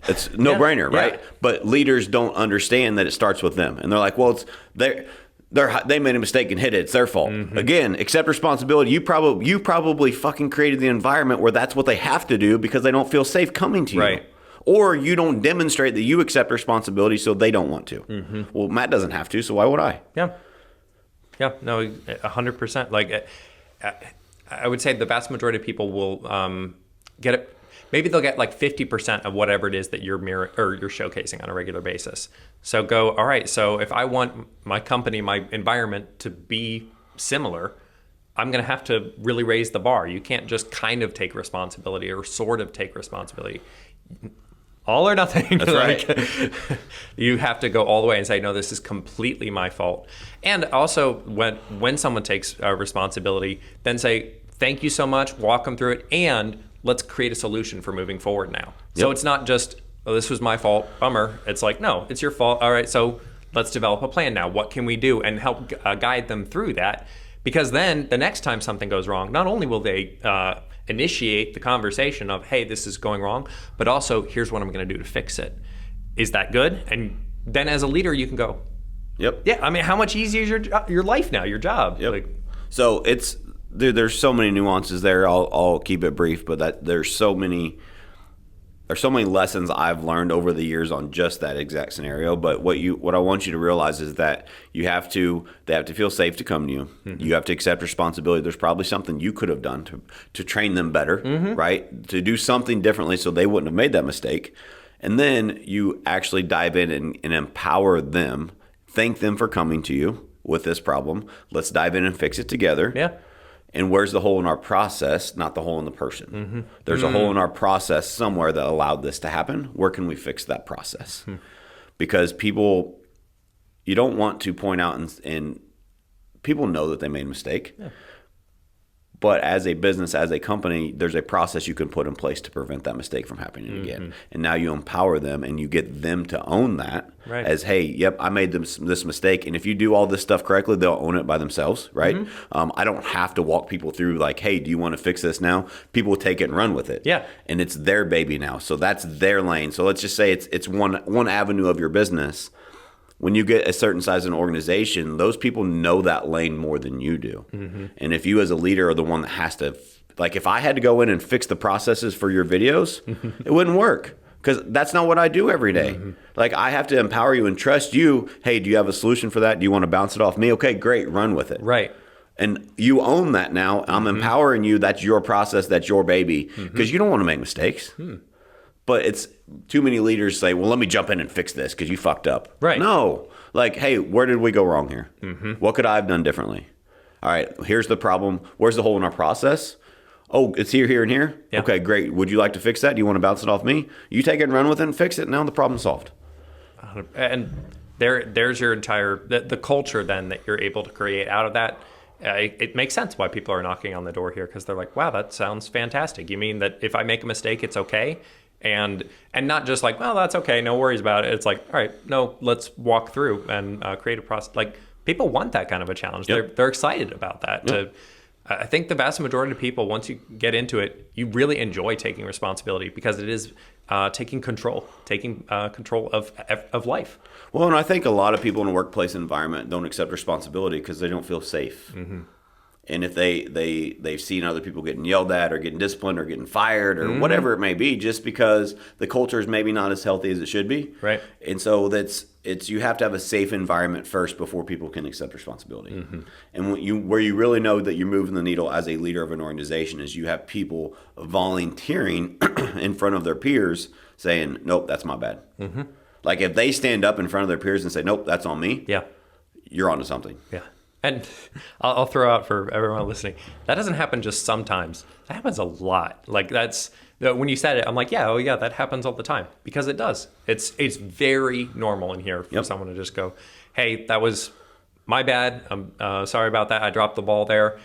It's no brainer, right? Yeah. But leaders don't understand that it starts with them. And they're like, well, they made a mistake and hit it. It's their fault. Again, accept responsibility. You probably fucking created the environment where that's what they have to do because they don't feel safe coming to you. Right. Or you don't demonstrate that you accept responsibility, so they don't want to. Well, Matt doesn't have to, so why would I? Yeah. Yeah. No, 100%. Like, I would say the vast majority of people will get it. Maybe they'll get like 50% of whatever it is that you're showcasing on a regular basis. So go, all right, so if I want my company, my environment to be similar, I'm going to have to really raise the bar. You can't just kind of take responsibility or sort of take responsibility. All or nothing. That's right. You have to go all the way and say, no, this is completely my fault. And also, when someone takes responsibility, then say, thank you so much, walk them through it, and let's create a solution for moving forward now. So Yep. it's not just, oh, this was my fault, bummer. It's like, no, it's your fault. All right, so let's develop a plan now. What can we do? And help guide them through that. Because then the next time something goes wrong, not only will they initiate the conversation of, hey, this is going wrong, but also, here's what I'm going to do to fix it. Is that good? And then as a leader, you can go, Yep. yeah, I mean, how much easier is your life now, your job? Yep. Like, So there's so many nuances there. I'll keep it brief, but there's so many lessons I've learned over the years on just that exact scenario. But what I want you to realize is that they have to feel safe to come to you. You have to accept responsibility. There's probably something you could have done to train them better, right? To do something differently so they wouldn't have made that mistake. And then you actually dive in and empower them, thank them for coming to you with this problem. Let's dive in and fix it together. yeah. And where's the hole in our process, not the hole in the person? There's a hole in our process somewhere that allowed this to happen. Where can we fix that process? Because you don't want to point out, and people know that they made a mistake. Yeah. But as a business, as a company, there's a process you can put in place to prevent that mistake from happening again. And now you empower them and you get them to own that as, hey, yep, I made this mistake. And if you do all this stuff correctly, they'll own it by themselves, right? I don't have to walk people through like, hey, do you want to fix this now? People will take it and run with it. Yeah. And it's their baby now. So that's their lane. So let's just say it's one avenue of your business. When you get a certain size of an organization, those people know that lane more than you do. And if you as a leader are the one that has to, like if I had to go in and fix the processes for your videos, it wouldn't work because that's not what I do every day. Like I have to empower you and trust you. Hey, do you have a solution for that? Do you want to bounce it off me? Okay, great. Run with it. Right. And you own that now. I'm empowering you. That's your process. That's your baby because you don't want to make mistakes. But it's too many leaders say, well, let me jump in and fix this because you fucked up. Right. No. Like, hey, where did we go wrong here? What could I have done differently? All right, here's the problem. Where's the hole in our process? Oh, it's here, here, and here? Yeah. Okay, great. Would you like to fix that? Do you want to bounce it off me? You take it and run with it and fix it. Now the problem's solved. And there's your entire, the culture then that you're able to create out of that. It makes sense why people are knocking on the door here because they're like, wow, that sounds fantastic. You mean that if I make a mistake, it's okay? And not just like, well, that's okay, no worries about it. It's like, all right, no, let's walk through and create a process. Like people want that kind of a challenge. Yep. They're excited about that. Yep. I think the vast majority of people, once you get into it, you really enjoy taking responsibility because it is taking control of life. Well, and I think a lot of people in a workplace environment don't accept responsibility because they don't feel safe. And if they've seen other people getting yelled at or getting disciplined or getting fired or whatever it may be, just because the culture is maybe not as healthy as it should be. Right. And so you have to have a safe environment first before people can accept responsibility. And where you really know that you're moving the needle as a leader of an organization is you have people volunteering in front of their peers saying, nope, that's my bad. Like if they stand up in front of their peers and say, nope, that's on me. Yeah. You're onto something. Yeah. And I'll throw out for everyone listening, that doesn't happen just sometimes. That happens a lot. Like when you said it, I'm like, oh yeah, that happens all the time, because it does. It's very normal in here for someone to just go, hey, that was my bad. I'm sorry about that. I dropped the ball there.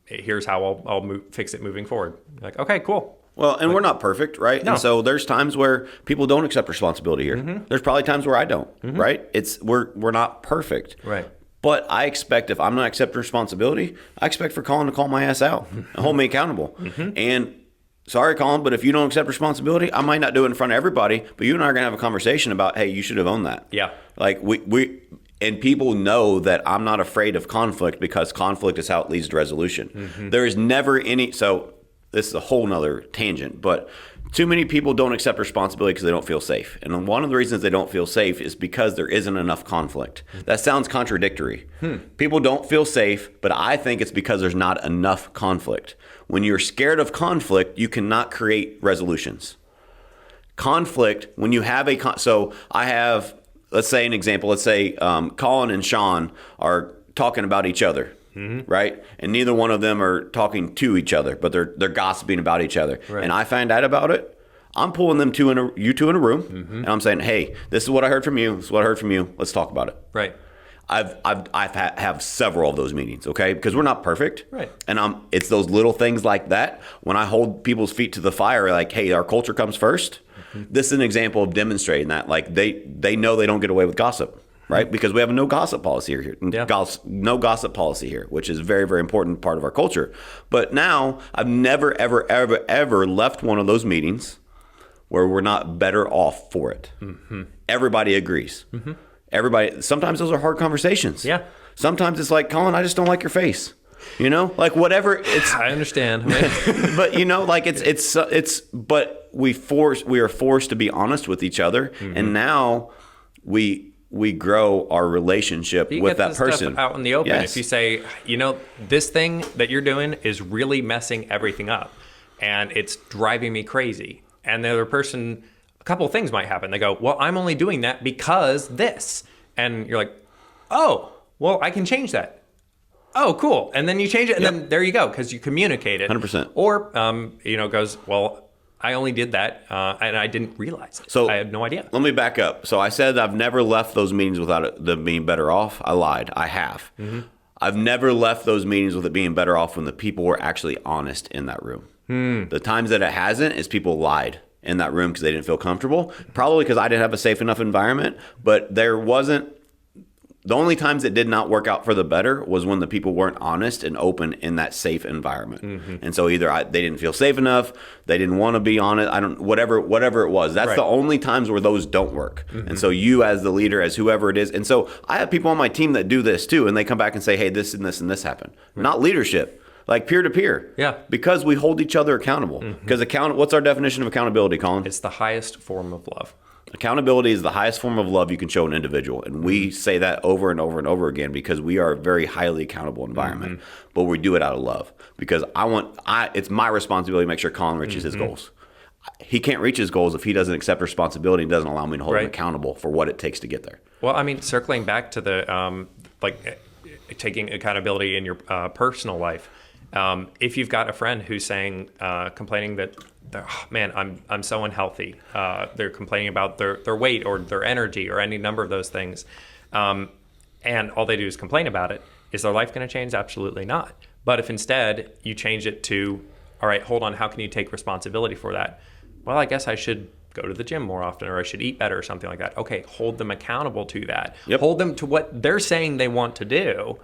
Here's how I'll fix it moving forward. Like, okay, cool. Well, and we're not perfect, right? No. And so there's times where people don't accept responsibility here. There's probably times where I don't, right? We're not perfect. Right. But I expect if I'm not accepting responsibility, I expect for Colin to call my ass out and hold me accountable. And sorry, Colin, but if you don't accept responsibility, I might not do it in front of everybody, but you and I are going to have a conversation about, hey, you should have owned that. Yeah. Like and people know that I'm not afraid of conflict, because conflict is how it leads to resolution. There is never any, so this is a whole nother tangent, but too many people don't accept responsibility because they don't feel safe. And one of the reasons they don't feel safe is because there isn't enough conflict. That sounds contradictory. People don't feel safe, but I think it's because there's not enough conflict. When you're scared of conflict, you cannot create resolutions. Conflict, when you have so I have, let's say an example, let's say Colin and Sean are talking about each other. Right, and neither one of them are talking to each other, but they're gossiping about each other. Right. And I find out about it. I'm pulling you two in a room, and I'm saying, "Hey, this is what I heard from you. This is what I heard from you. Let's talk about it." Right. I've have several of those meetings, okay, because we're not perfect. Right. And it's those little things like that when I hold people's feet to the fire, like, "Hey, our culture comes first." This is an example of demonstrating that. Like they know they don't get away with gossip. Right, because we have a no gossip policy here. Yeah. No gossip policy here, which is a very, very important part of our culture. But now I've never, ever, ever, ever left one of those meetings where we're not better off for it. Everybody agrees. Everybody. Sometimes those are hard conversations. Yeah. Sometimes it's like, Colin, I just don't like your face. You know, like whatever. It's. I understand. But you know, like it's. But we are forced to be honest with each other, and now we grow our relationship with that person out in the open. Yes. If you say, this thing that you're doing is really messing everything up and it's driving me crazy. And the other person, a couple of things might happen. They go, well, I'm only doing that because this. And you're like, oh, well, I can change that. Oh, cool. And then you change it and then there you go, because you communicate it. 100%. Or, goes, well, I only did that, and I didn't realize it. So I had no idea. Let me back up. So I said I've never left those meetings without them being better off. I lied. I have. I've never left those meetings with it being better off when the people were actually honest in that room. The times that it hasn't is people lied in that room because they didn't feel comfortable. Probably because I didn't have a safe enough environment. But there wasn't. The only times it did not work out for the better was when the people weren't honest and open in that safe environment. And so either they didn't feel safe enough, they didn't want to be on it, whatever it was. That's the only times where those don't work. And so you as the leader, as whoever it is, and so I have people on my team that do this too, and they come back and say, hey, this and this and this happened. Not leadership, like peer to peer. Yeah. Because we hold each other accountable. Because what's our definition of accountability, Colin? It's the highest form of love. Accountability is the highest form of love you can show an individual. And we say that over and over and over again because we are a very highly accountable environment. But we do it out of love because it's my responsibility to make sure Colin reaches his goals. He can't reach his goals if he doesn't accept responsibility and doesn't allow me to hold him accountable for what it takes to get there. Well, I mean, circling back to the taking accountability in your personal life. If you've got a friend who's saying, complaining that, oh, man, I'm so unhealthy. They're complaining about their weight or their energy or any number of those things. And all they do is complain about it. Is their life going to change? Absolutely not. But if instead you change it to, all right, hold on, how can you take responsibility for that? Well, I guess I should go to the gym more often, or I should eat better or something like that. Okay, hold them accountable to that. Yep. Hold them to what they're saying they want to do.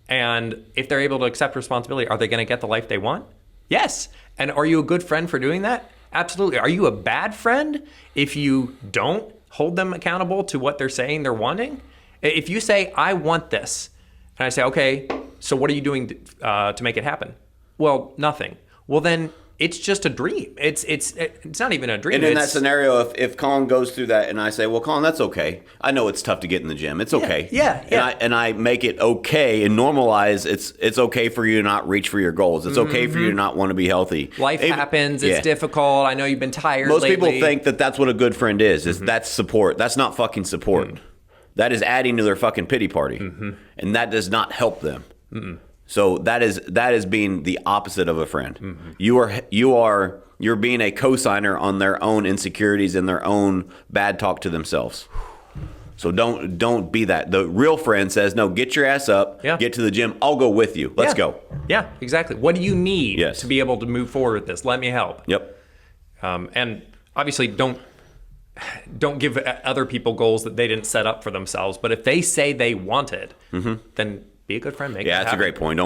And if they're able to accept responsibility, are they going to get the life they want? Yes. And are you a good friend for doing that? Absolutely. Are you a bad friend if you don't hold them accountable to what they're saying they're wanting? If you say, I want this, and I say, okay, So what are you doing to make it happen? Well, nothing. Well, then it's just a dream. It's not even a dream. And in that It's- scenario, if Colin goes through that and I say, well, Colin, that's okay. I know it's tough to get in the gym. It's okay. yeah. And I make it okay and normalize it's okay for you to not reach for your goals. It's okay for you to not want to be healthy. Life happens. Yeah. It's difficult. I know you've been tired Most lately. people think that that's what a good friend is that's support. That's not fucking support. That is adding to their fucking pity party. And that does not help them. So that is being the opposite of a friend. You're being a cosigner on their own insecurities and their own bad talk to themselves. So don't be that. The real friend says, no, get your ass up, Yeah. get to the gym. I'll go with you. Let's Yeah. go. Yeah, exactly. What do you need Yes. to be able to move forward with this? Let me help. Yep. And obviously, don't give other people goals that they didn't set up for themselves. But if they say they want it, then be a good friend. Make it Yeah, that's a happen. great point.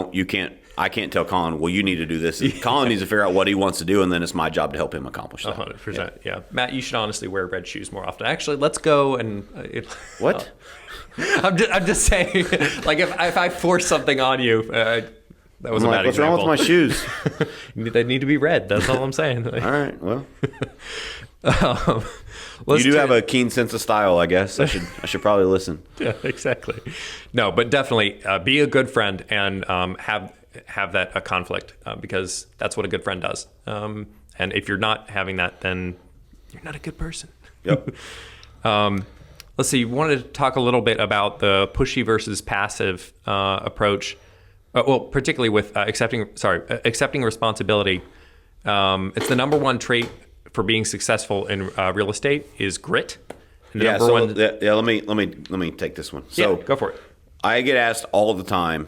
I can't tell Colin, well, you need to do this. Colin needs to figure out what he wants to do, and then it's my job to help him accomplish that. 100%. Yeah. Matt, you should honestly wear red shoes more often. Actually, let's go and. What? I'm just saying, like if I force something on you, that was I'm a like, bad what's wrong example. with my shoes? They need to be red. That's all I'm saying. All right, well, Let's you do have turn- a keen sense of style, I guess. I should probably listen. Yeah, exactly. No, but definitely be a good friend and have that a conflict because that's what a good friend does. And if you're not having that, then you're not a good person. Yep. Let's see. You wanted to talk a little bit about the pushy versus passive approach. Well, particularly with accepting responsibility. It's the number one trait for being successful in real estate is grit. And the Yeah. number So one, let me take this one. So yeah, go for it. I get asked all the time,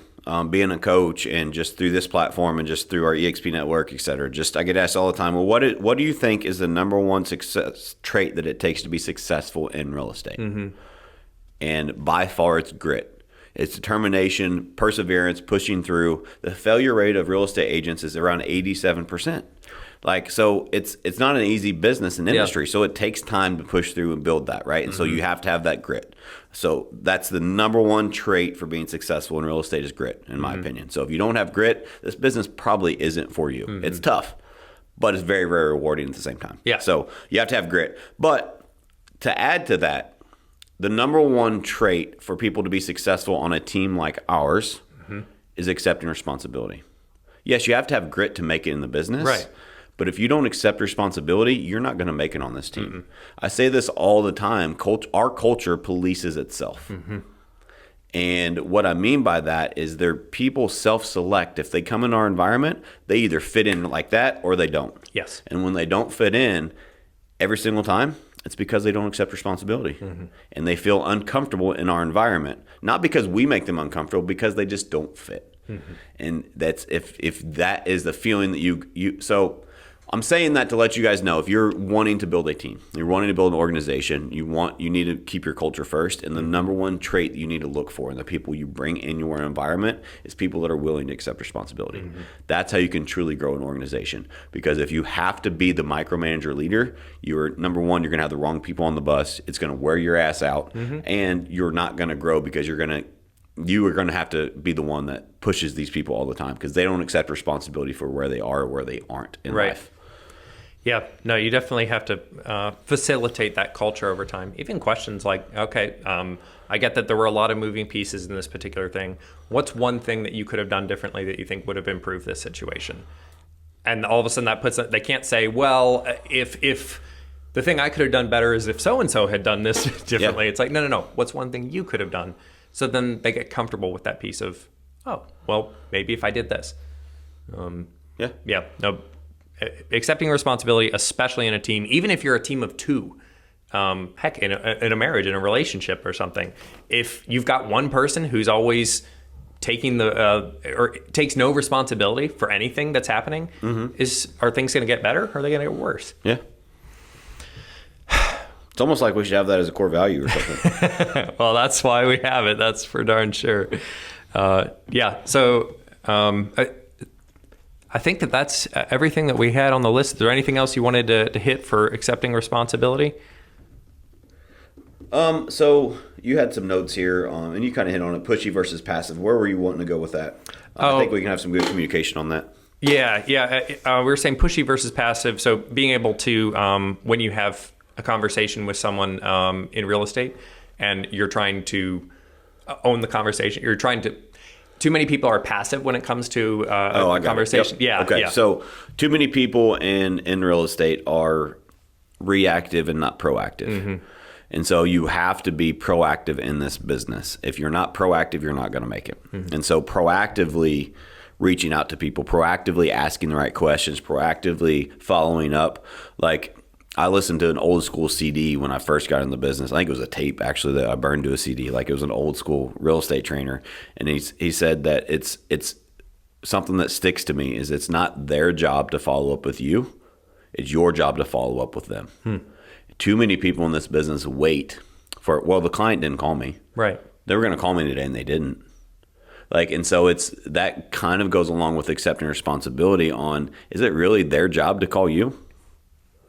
being a coach and just through this platform and just through our EXP network, et cetera. I get asked all the time, well, what do you think is the number one success trait that it takes to be successful in real estate? And by far, it's grit. It's determination, perseverance, pushing through. The failure rate of real estate agents is around 87%. So it's not an easy business and industry. So it takes time to push through and build that, right? And so you have to have that grit. So that's the number one trait for being successful in real estate is grit, in my opinion. So if you don't have grit, this business probably isn't for you. It's tough, but it's very, very rewarding at the same time. Yeah. So you have to have grit. But to add to that, the number one trait for people to be successful on a team like ours is accepting responsibility. Yes, you have to have grit to make it in the business. Right. But if you don't accept responsibility, you're not going to make it on this team. I say this all the time. Our culture polices itself. And what I mean by that is people self-select. If they come in our environment, they either fit in like that or they don't. Yes. And when they don't fit in every single time, it's because they don't accept responsibility. And they feel uncomfortable in our environment. Not because we make them uncomfortable, because they just don't fit. And that's if that is the feeling that you so I'm saying that to let you guys know, if you're wanting to build a team, you're wanting to build an organization, you need to keep your culture first. And the number one trait that you need to look for in the people you bring in your environment is people that are willing to accept responsibility. That's how you can truly grow an organization. Because if you have to be the micromanager leader, number one, you're going to have the wrong people on the bus. It's going to wear your ass out, and you're not going to grow because you are going to have to be the one that pushes these people all the time because they don't accept responsibility for where they are or where they aren't in life. Yeah, no, you definitely have to facilitate that culture over time. Even questions like, okay, I get that there were a lot of moving pieces in this particular thing. What's one thing that you could have done differently that you think would have improved this situation? And all of a sudden they can't say, well, if the thing I could have done better is if so-and-so had done this differently. Yeah. It's like, no. What's one thing you could have done? So then they get comfortable with that piece of, oh, well, maybe if I did this. Yeah, no. Accepting responsibility, especially in a team, even if you're a team of two, heck, in a marriage, in a relationship or something, if you've got one person who's always taking or takes no responsibility for anything that's happening, are things going to get better or are they going to get worse? Yeah. It's almost like we should have that as a core value or something. Well, that's why we have it. That's for darn sure. Yeah. So I think that's everything that we had on the list. Is there anything else you wanted to hit for accepting responsibility? So you had some notes here, and you kind of hit on it, pushy versus passive. Where were you wanting to go with that? I think we can have some good communication on that. Yeah. We were saying pushy versus passive. So being able to, when you have a conversation with someone in real estate and you're trying to own the conversation, too many people are passive when it comes to a conversation. Yep. Yeah. Okay. Yeah. So too many people in real estate are reactive and not proactive. Mm-hmm. And so you have to be proactive in this business. If you're not proactive, you're not going to make it. Mm-hmm. And so proactively reaching out to people, proactively asking the right questions, proactively following up. Like, I listened to an old school CD when I first got in the business. I think it was a tape actually that I burned to a CD. Like, it was an old school real estate trainer. And he said that it's something that sticks to me is it's not their job to follow up with you. It's your job to follow up with them. Too many people in this business wait for, well, the client didn't call me. Right. They were going to call me today and they didn't. Like, and so that kind of goes along with accepting responsibility on, is it really their job to call you?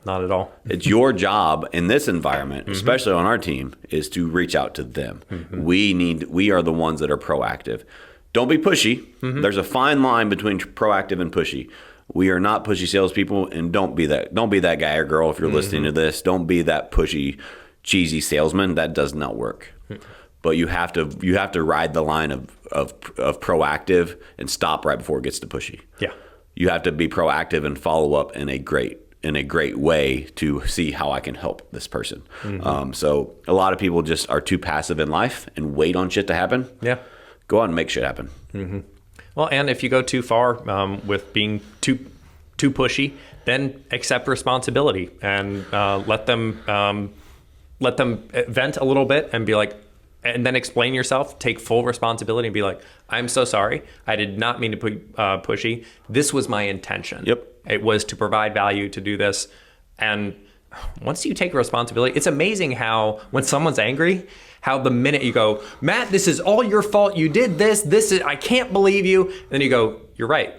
Not at all. It's your job in this environment, especially on our team, is to reach out to them. We are the ones that are proactive. Don't be pushy. There's a fine line between proactive and pushy. We are not pushy salespeople, and don't be that guy or girl if you're listening to this. Don't be that pushy, cheesy salesman. That does not work. But you have to ride the line of proactive and stop right before it gets to pushy. Yeah. You have to be proactive and follow up in a great way to see how I can help this person. So a lot of people just are too passive in life and wait on shit to happen. Yeah. Go out and make shit happen. Well, and if you go too far with being too pushy, then accept responsibility and let them vent a little bit and be like, and then explain yourself. Take full responsibility and be like, "I'm so sorry. I did not mean to put pushy. This was my intention. Yep. It was to provide value, to do this." And once you take responsibility, it's amazing how when someone's angry, how the minute you go, "Matt, this is all your fault. You did this. I can't believe you." And then you go, "You're right."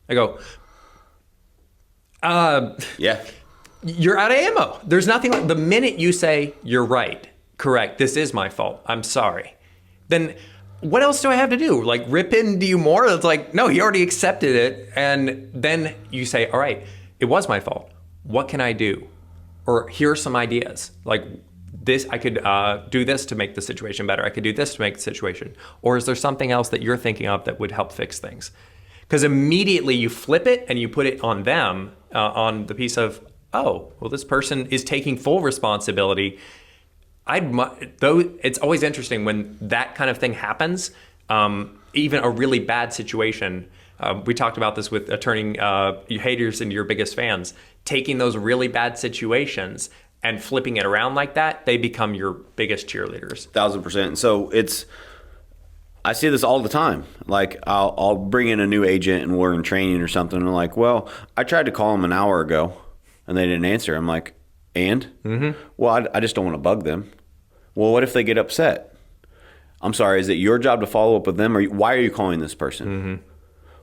I go, Yeah. "You're out of ammo." There's nothing like the minute you say, "You're right. Correct. This is my fault. I'm sorry." Then what else do I have to do? Like, rip into you more? It's like, no, he already accepted it. And then you say, all right, it was my fault. What can I do? Or here are some ideas. Like this, I could do this to make the situation better. I could do this to make the situation. Or is there something else that you're thinking of that would help fix things? Because immediately you flip it and you put it on them, on the piece of, oh, well, this person is taking full responsibility. Though it's always interesting when that kind of thing happens, even a really bad situation. We talked about this with turning your haters into your biggest fans. Taking those really bad situations and flipping it around like that, they become your biggest cheerleaders. 1,000%. And so I see this all the time. Like, I'll bring in a new agent and we're in training or something. And I'm like, well, I tried to call them an hour ago and they didn't answer. I'm like, and? Well, I just don't want to bug them. Well, what if they get upset? I'm sorry, is it your job to follow up with them? Or why are you calling this person?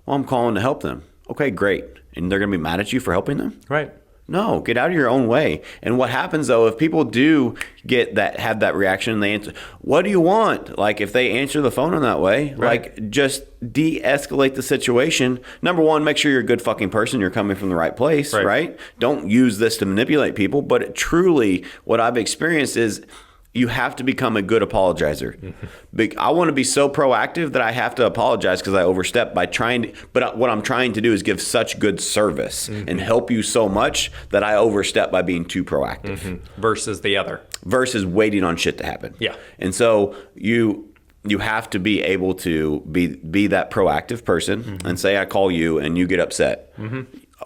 Well, I'm calling to help them. Okay, great. And they're going to be mad at you for helping them? Right. No, get out of your own way. And what happens though, if people do have that reaction and they answer, what do you want? Like, if they answer the phone in that way, like, just de-escalate the situation. Number one, make sure you're a good fucking person. You're coming from the right place, right? Don't use this to manipulate people. But truly, what I've experienced is you have to become a good apologizer. I want to be so proactive that I have to apologize because I overstepped by but what I'm trying to do is give such good service and help you so much that I overstep by being too proactive. Versus the other. Versus waiting on shit to happen. Yeah. And so you have to be able to be that proactive person and say, I call you and you get upset.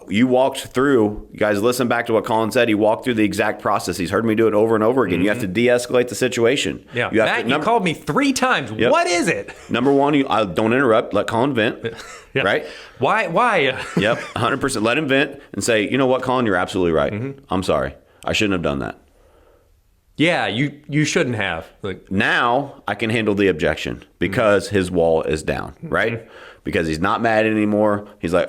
You walked through, you guys listen back to what Colin said. He walked through the exact process. He's heard me do it over and over again. You have to de-escalate the situation. Yeah. You called me 3 times. Yep. What is it? Number one, don't interrupt. Let Colin vent. Yeah. Right? Why? Yep. 100%. Let him vent and say, you know what, Colin, you're absolutely right. I'm sorry. I shouldn't have done that. Yeah, you shouldn't have. Like, now I can handle the objection because his wall is down, right? Because he's not mad anymore. He's like,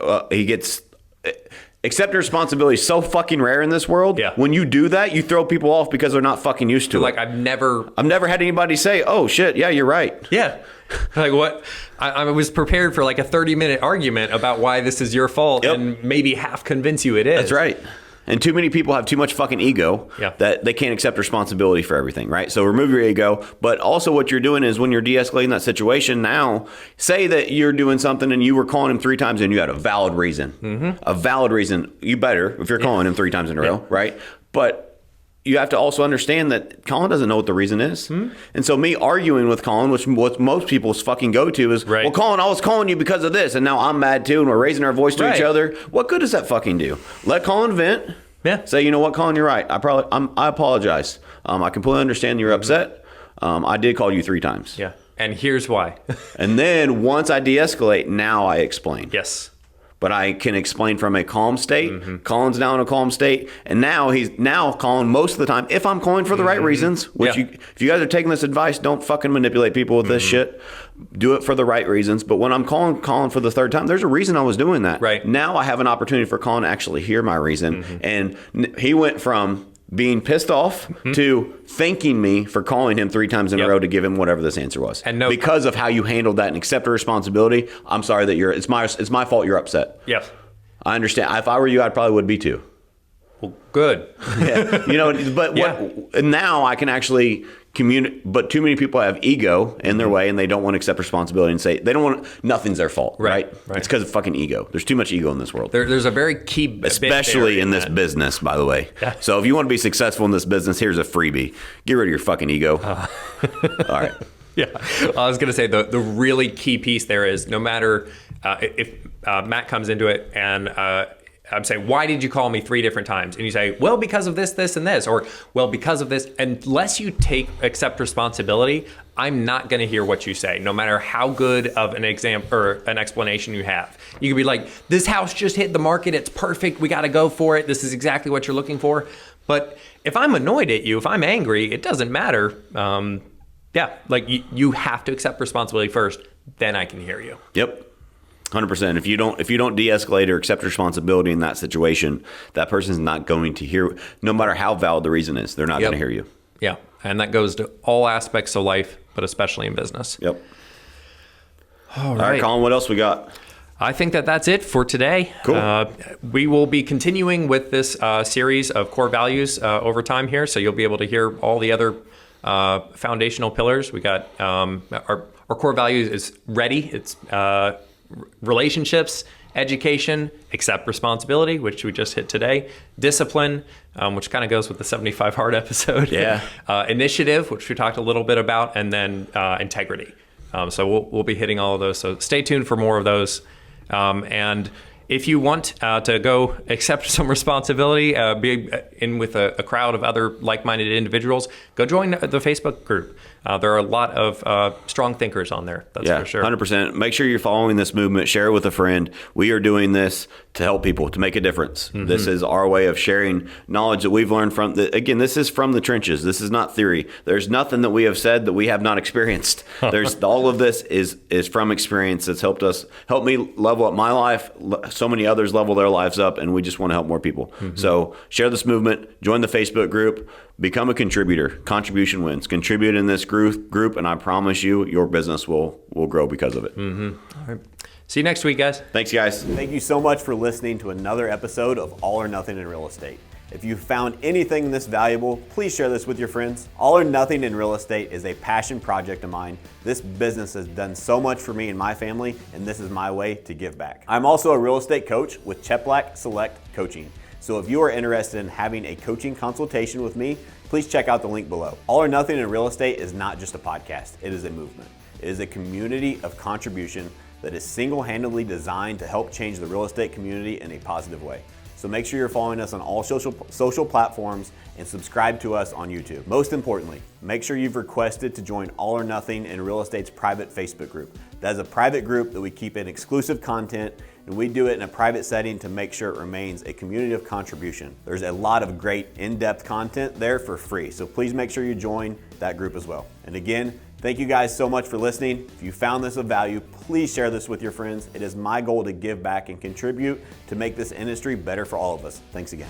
accepting responsibility is so fucking rare in this world. Yeah. When you do that, you throw people off because they're not fucking used to it. Like I've never had anybody say, "Oh shit, yeah, you're right." Yeah. Like what? I was prepared for like a 30-minute argument about why this is your fault and maybe half convince you it is. That's right. And too many people have too much fucking ego that they can't accept responsibility for everything, right? So remove your ego. But also what you're doing is when you're de-escalating that situation now, say that you're doing something and you were calling him 3 times and you had a valid reason. A valid reason. You better if you're calling him 3 times in a row, right? But you have to also understand that Colin doesn't know what the reason is. And so me arguing with Colin, which what most people's fucking go-to is, well, Colin, I was calling you because of this, and now I'm mad too, and we're raising our voice to each other. What good does that fucking do? Let Colin vent. Yeah. Say, you know what, Colin, you're right. I apologize. I completely understand you're upset. I did call you 3 times. Yeah. And here's why. And then once I de-escalate, now I explain. Yes. But I can explain from a calm state. Colin's now in a calm state, and now he's calling most of the time. If I'm calling for the right reasons, which if you guys are taking this advice, don't fucking manipulate people with this shit. Do it for the right reasons. But when I'm calling for the 3rd time, there's a reason I was doing that. Right now, I have an opportunity for Colin to actually hear my reason, and he went from being pissed off to thanking me for calling him 3 times in a row to give him whatever this answer was. And because of how you handled that and accepted responsibility, I'm sorry that it's my fault you're upset. Yes. I understand. If I were you, I probably would be too. Well, good. But now I can actually communicate. But too many people have ego in their way, and they don't want to accept responsibility and say they don't want. Nothing's their fault, right? It's because of fucking ego. There's too much ego in this world. There's a very key, especially in this business, by the way. Yeah. So if you want to be successful in this business, here's a freebie: get rid of your fucking ego. All right. Yeah, I was going to say the really key piece there is no matter if Matt comes into it and I'm saying, why did you call me 3 different times? And you say, well, because of this, this, and this, or well, because of this. Unless you accept responsibility, I'm not going to hear what you say, no matter how good of an example or an explanation you have. You could be like, this house just hit the market. It's perfect. We got to go for it. This is exactly what you're looking for. But if I'm annoyed at you, if I'm angry, it doesn't matter. Like you have to accept responsibility first, then I can hear you. Yep. 100%. If you don't de-escalate or accept responsibility in that situation, that person's not going to hear, no matter how valid the reason is, they're not going to hear you. Yeah. And that goes to all aspects of life, but especially in business. Yep. All right, Colin, what else we got? I think that's it for today. Cool. We will be continuing with this series of core values over time here, so you'll be able to hear all the other foundational pillars. We got our core values is ready. It's relationships, education, accept responsibility, which we just hit today, discipline, which kind of goes with the 75 hard episode. Yeah. Initiative, which we talked a little bit about, and then integrity. So we'll be hitting all of those. So stay tuned for more of those. And if you want to go accept some responsibility, be in with a crowd of other like-minded individuals, go join the Facebook group. There are a lot of strong thinkers on there, that's for sure. 100%. Make sure you're following this movement. Share it with a friend. We are doing this to help people, to make a difference. Mm-hmm. This is our way of sharing knowledge that we've learned from, again, this is from the trenches. This is not theory. There's nothing that we have said that we have not experienced. All of this is from experience that's helped me level up my life. So many others level their lives up, and we just want to help more people. Mm-hmm. So share this movement, join the Facebook group, become a contributor. Contribution wins. Contribute in this group, and I promise you, your business will grow because of it. Mm-hmm. All right. See you next week, guys. Thanks, guys. Thank you so much for listening to another episode of All or Nothing in Real Estate. If you found anything in this valuable, please share this with your friends. All or Nothing in Real Estate is a passion project of mine. This business has done so much for me and my family, and this is my way to give back. I'm also a real estate coach with Cheplack Select Coaching. So if you are interested in having a coaching consultation with me, please check out the link below. All or Nothing in Real Estate is not just a podcast, it is a movement. It is a community of contribution that is single-handedly designed to help change the real estate community in a positive way. So make sure you're following us on all social platforms and subscribe to us on YouTube. Most importantly, make sure you've requested to join All or Nothing in Real Estate's private Facebook group. That is a private group that we keep in exclusive content, and we do it in a private setting to make sure it remains a community of contribution. There's a lot of great in-depth content there for free, so please make sure you join that group as well. And again, Thank you guys so much for listening. If you found this of value, please share this with your friends. It is my goal to give back and contribute to make this industry better for all of us. Thanks again.